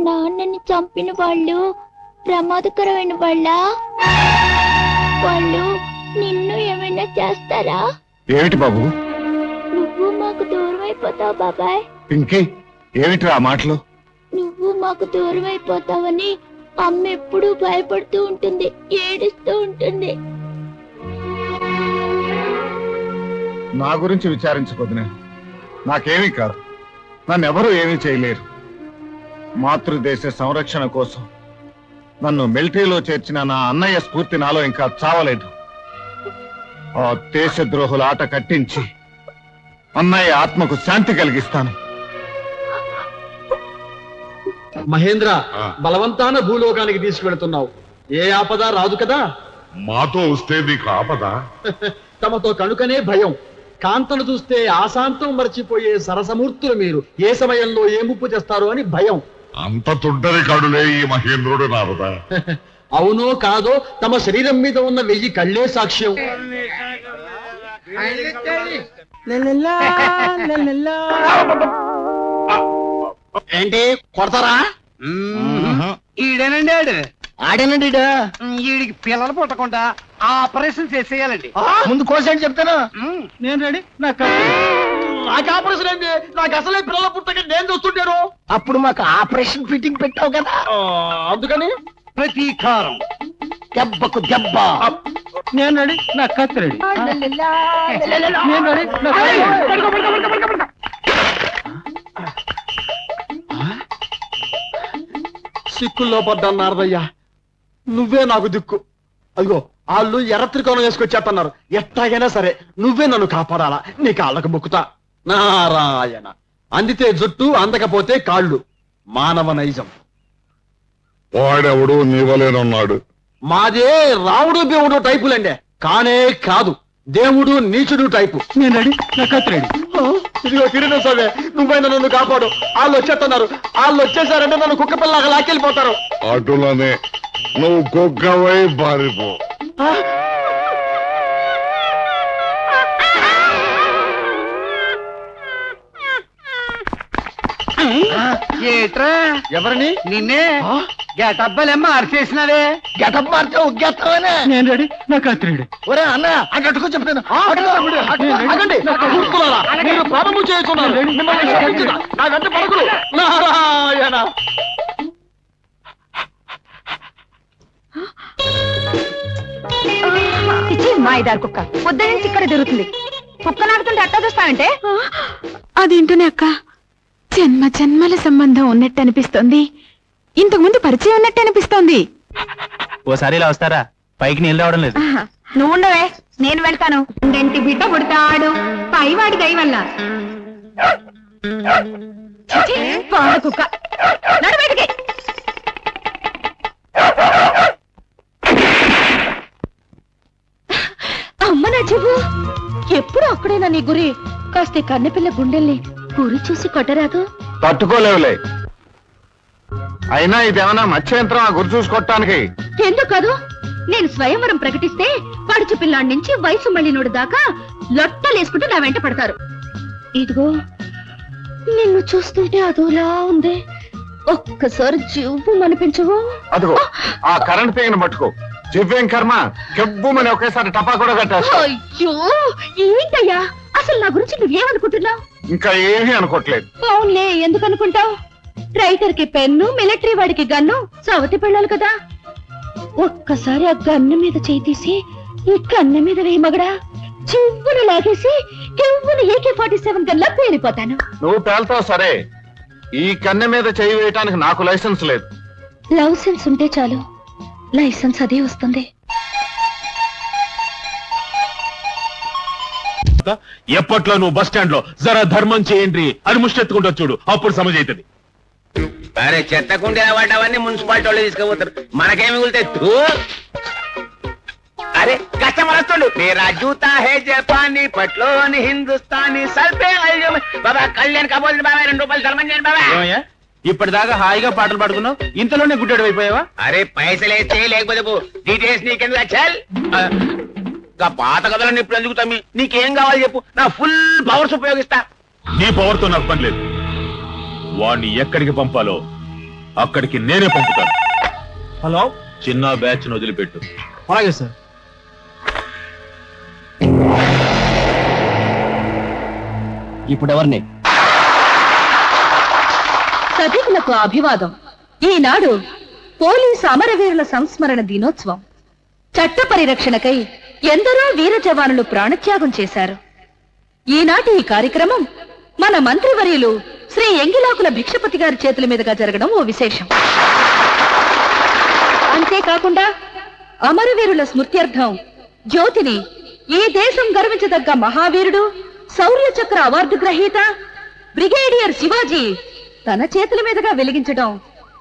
నాన్నని చంపిన వాళ్ళు ప్రమాదకరమైన వాళ్ళు నిన్ను ఏమైనా చేస్తారా? ఏమిటి బాబు? నువ్వు మాకు దూరం అయిపోతావు బాబాయ్. పింకీ, ఏమిటి ఆ మాటలు? నువ్వు మాకు దూరం అయిపోతావని అమ్మ ఎప్పుడూ భయపడుతూ ఉంటుంది, ఏడుస్తూ ఉంటుంది. నా గురించి విచారించుకోదునే, నాకేమీ కాదు. నన్నెవరూ ఏమీ చేయలేరు. మాతృదేశ సంరక్షణ కోసం నన్ను మిలిటరీలో చేర్చిన నా అన్నయ్య స్ఫూర్తి నాలో ఇంకా చావలేదు. ఆ దేశద్రోహుల ఆట కట్టించి అన్నయ్య ఆత్మకు శాంతి కలిగిస్తాను. మహేంద్ర, బలవంతాన భూలోకానికి తీసుకువెళ్తున్నావు. ఏ ఆపద రాదు కదా? మాతో వస్తే నీకు ఆపద? తమతో కనుకనే భయం. కాంతను చూస్తే ఆశాంతం మర్చిపోయే సరసమూర్తులు మీరు. ఏ సమయంలో ఏ ముప్పు చేస్తారో అని భయం. అంత తుంటరి కాడులే ఈ మహేంద్రుడు నారదా? అవునో కాదో తమ శరీరం మీద ఉన్న 1000 కళ్ళే సాక్ష్యం. ఏంటి కొడతారా? ఈడేనండి ఆడు. ఆడేనండి ఈడికి పిల్లలు పుట్టకుండా ఆపరేషన్ చేసేయాలండి. ముందు కోసేంటి చెప్తాను. నేను రెడీ. నాకు ఆపరేషన్ ఏంటి? నాకు అసలే పిల్లల పుట్టక నేను చూస్తుంటాను. అప్పుడు మాకు ఆపరేషన్ ఫిట్టింగ్ పెట్టావు కదా, అందుకని ప్రతీకారం దెబ్బకు దెబ్బ. నేను రెడీ. నా కత్తి రెడీ. నేను రెడీ. సిక్కుల్లో పడ్డాను నారదయ్యా, నువ్వే నాకు దిక్కు. అదిగో వాళ్ళు ఎర్ర త్రికోణం వేసుకొచ్చేస్తున్నారు. ఎట్టాగైనా సరే నువ్వే నన్ను కాపాడాలా. నీ కాళ్ళకు మొక్కుతా. నారాయణ. అందితే జుట్టు, అందకపోతే కాళ్ళు. మానవ నైజం. వాడెవడు నీవలేనున్నాడు. మాదే రావుడు దేవుడు టైపులండి, కానే కాదు దేవుడు నీచుడు టైపు. నేను రెడీ. నా కత్తి రెడీ. ఇదిగో కిరీటం సవే, నువ్వైనా నన్ను కాపాడు. వాళ్ళు వచ్చేస్తున్నారు. వాళ్ళు వచ్చేసారంటే నన్ను కుక్క పిల్లగా లాక్కెళ్ళిపోతారు. అటులనే నువ్వు కుక్కవై పారిపో. ఏట్రా? ఎవరిని? నిన్నే. గెటబ్బలేమ్మా అరిచేసినవే. గెటప్ మార్చే ఉగ్గేస్తావనే. నేను రెడీ. నా కత్తి రెడీ. ఒరే అన్న అటుకో చెప్తాను. మీరు ప్రారంభం చేస్తున్నారు. నా వెంట పడకులు. నారాయణ. మాయిదారు కుక్క పొద్దు నుంచి ఇక్కడ తిరుగుతుంది. కుక్క నాడుతుంటే అట్టా చూస్తానంటే అదేంటోనే అక్క, జన్మ జన్మల సంబంధం ఉన్నట్టు అనిపిస్తోంది. ఇంతకు ముందు పరిచయం ఉన్నట్టు అనిపిస్తోంది. ఓసారి ఇలా వస్తారా? పైకి నీళ్ళు రావడం లేదు. నువ్వు ఉండవే, నేను వెళ్తాను. ఇంటి బిడ్డ పుడతాడు పైవాడి దయ వల్ల. పాడు కుక్క నడు బయటికి. అమ్మ నా చెవు, ఎప్పుడు అక్కడేనా నీ గురి? కాస్త కన్నెపిల్ల గుండెల్ని గురి చూసి కొట్టరాదు. తట్టుకోలేవులే. అయినా ఇదేమన్నా మత్స్య యంత్రం ఆ గురి చూసుకోవటానికి? ఎందుకు కాదు? నేను స్వయంవరం ప్రకటిస్తే పడుచు పిల్లాడి నుంచి వయసు మళ్ళీనోడు దాకా లొట్టలేసుకుంటూ నా వెంట పడతారు. ఇదిగో నిన్ను చూస్తుంటే అదోలా ఉంది. ఒక్కసారి జీవు అనిపించవు? అదిగో ఆ కరెంట్ తీగను పట్టుకో. జివ్వేం కర్మ, కెవ్వుమని ఒకేసారి టపా కూడా కట్టేస్తా. అయ్యో ఏంటయ్యా, అసలు నా గురించి నువ్వేమనుకుంటున్నావు? ఇంకా ఏమీ అనుకోవట్లేదు. అవునులే, ఎందుకు అనుకుంటావు? రైటర్ కి పెన్ను, మిలిటరీ వాడికి గన్ను, సవతి పెళ్ళాలి కదా. ఒక్కసారి ఆ గన్ను మీద చేయి తీసి ఈ కన్ను మీద వేయి మగడా, చివ్వును లాగేసి కెవ్వును AK-47 గన్లా పేలిపోతాను. నువ్వు పేల్తావు సరే, ఈ కన్నె మీద చేయి వేయటానికి నాకు లైసెన్స్ లేదు. లైసెన్స్ ఉంటే చాలు, లైసెన్స్ అదే వస్తుంది. ఎప్పట్లో నువ్వు బస్ స్టాండ్ లో జరా ధర్మం చేయండి అని ముష్టెత్తుకుంటూ చూడు, అప్పుడు సమజ్ అవుతుంది. అరే చెత్తకుండా వాటవన్నీ మున్సిపాలిటీ వాళ్ళు తీసుకుపోతారు, మనకేమి మిగులుతాయి? అరే కస్టమర్ వస్తుండు. మేరా జూతా హే జపానీ, పట్లోని హిందుస్థానీ, సల్పే బాబా కళ్యాణ్ కాబోతుంది బాబా, 2 రూపాయలు సల్మాన్ చేయండి బాబా. ఇప్పటిదాకా హాయిగా పాటలు పాడుకున్నావు, ఇంతలోనే గుడ్డెడు అయిపోయావా? అరే పైసలు వేస్తే లేకపోతే డీటెయిల్స్ నీకెందుకు వచ్చాల్? పాత కథలను ఇప్పుడు ఎందుకు తమ్మి? నీకేం కావాలి చెప్పు, నా ఫుల్ పవర్స్ ఉపయోగిస్తా. నీ పవర్ తో నాకు పని లేదు. వాణ్ణి ఎక్కడికి పంపాలో అక్కడికి నేనే పంపుతాను. హలో, చిన్న బ్యాచ్ ను వదిలిపెట్టు. అలాగే సార్. ఇప్పుడు ఎవరిని? సభికులకు అభివాదం. ఈనాడు పోలీసు అమరవీరుల సంస్మరణ దినోత్సవం. చట్ట పరిరక్షణకై ఎందరో వీర జవానులు ప్రాణత్యాగం చేశారు. ఈనాటి ఈ కార్యక్రమం మన మంత్రివర్యులు శ్రీ ఎంగిలాకుల భిక్షపతి గారి చేతుల మీదుగా జరగడం ఓ విశేషం. అంతేకాకుండా అమరవీరుల స్మృత్యర్థం జ్యోతిని ఈ దేశం గర్వించదగ్గ మహావీరుడు, శౌర్య చక్ర అవార్డు గ్రహీత బ్రిగేడియర్ శివాజీ తన చేతుల మీదుగా వెలిగించడం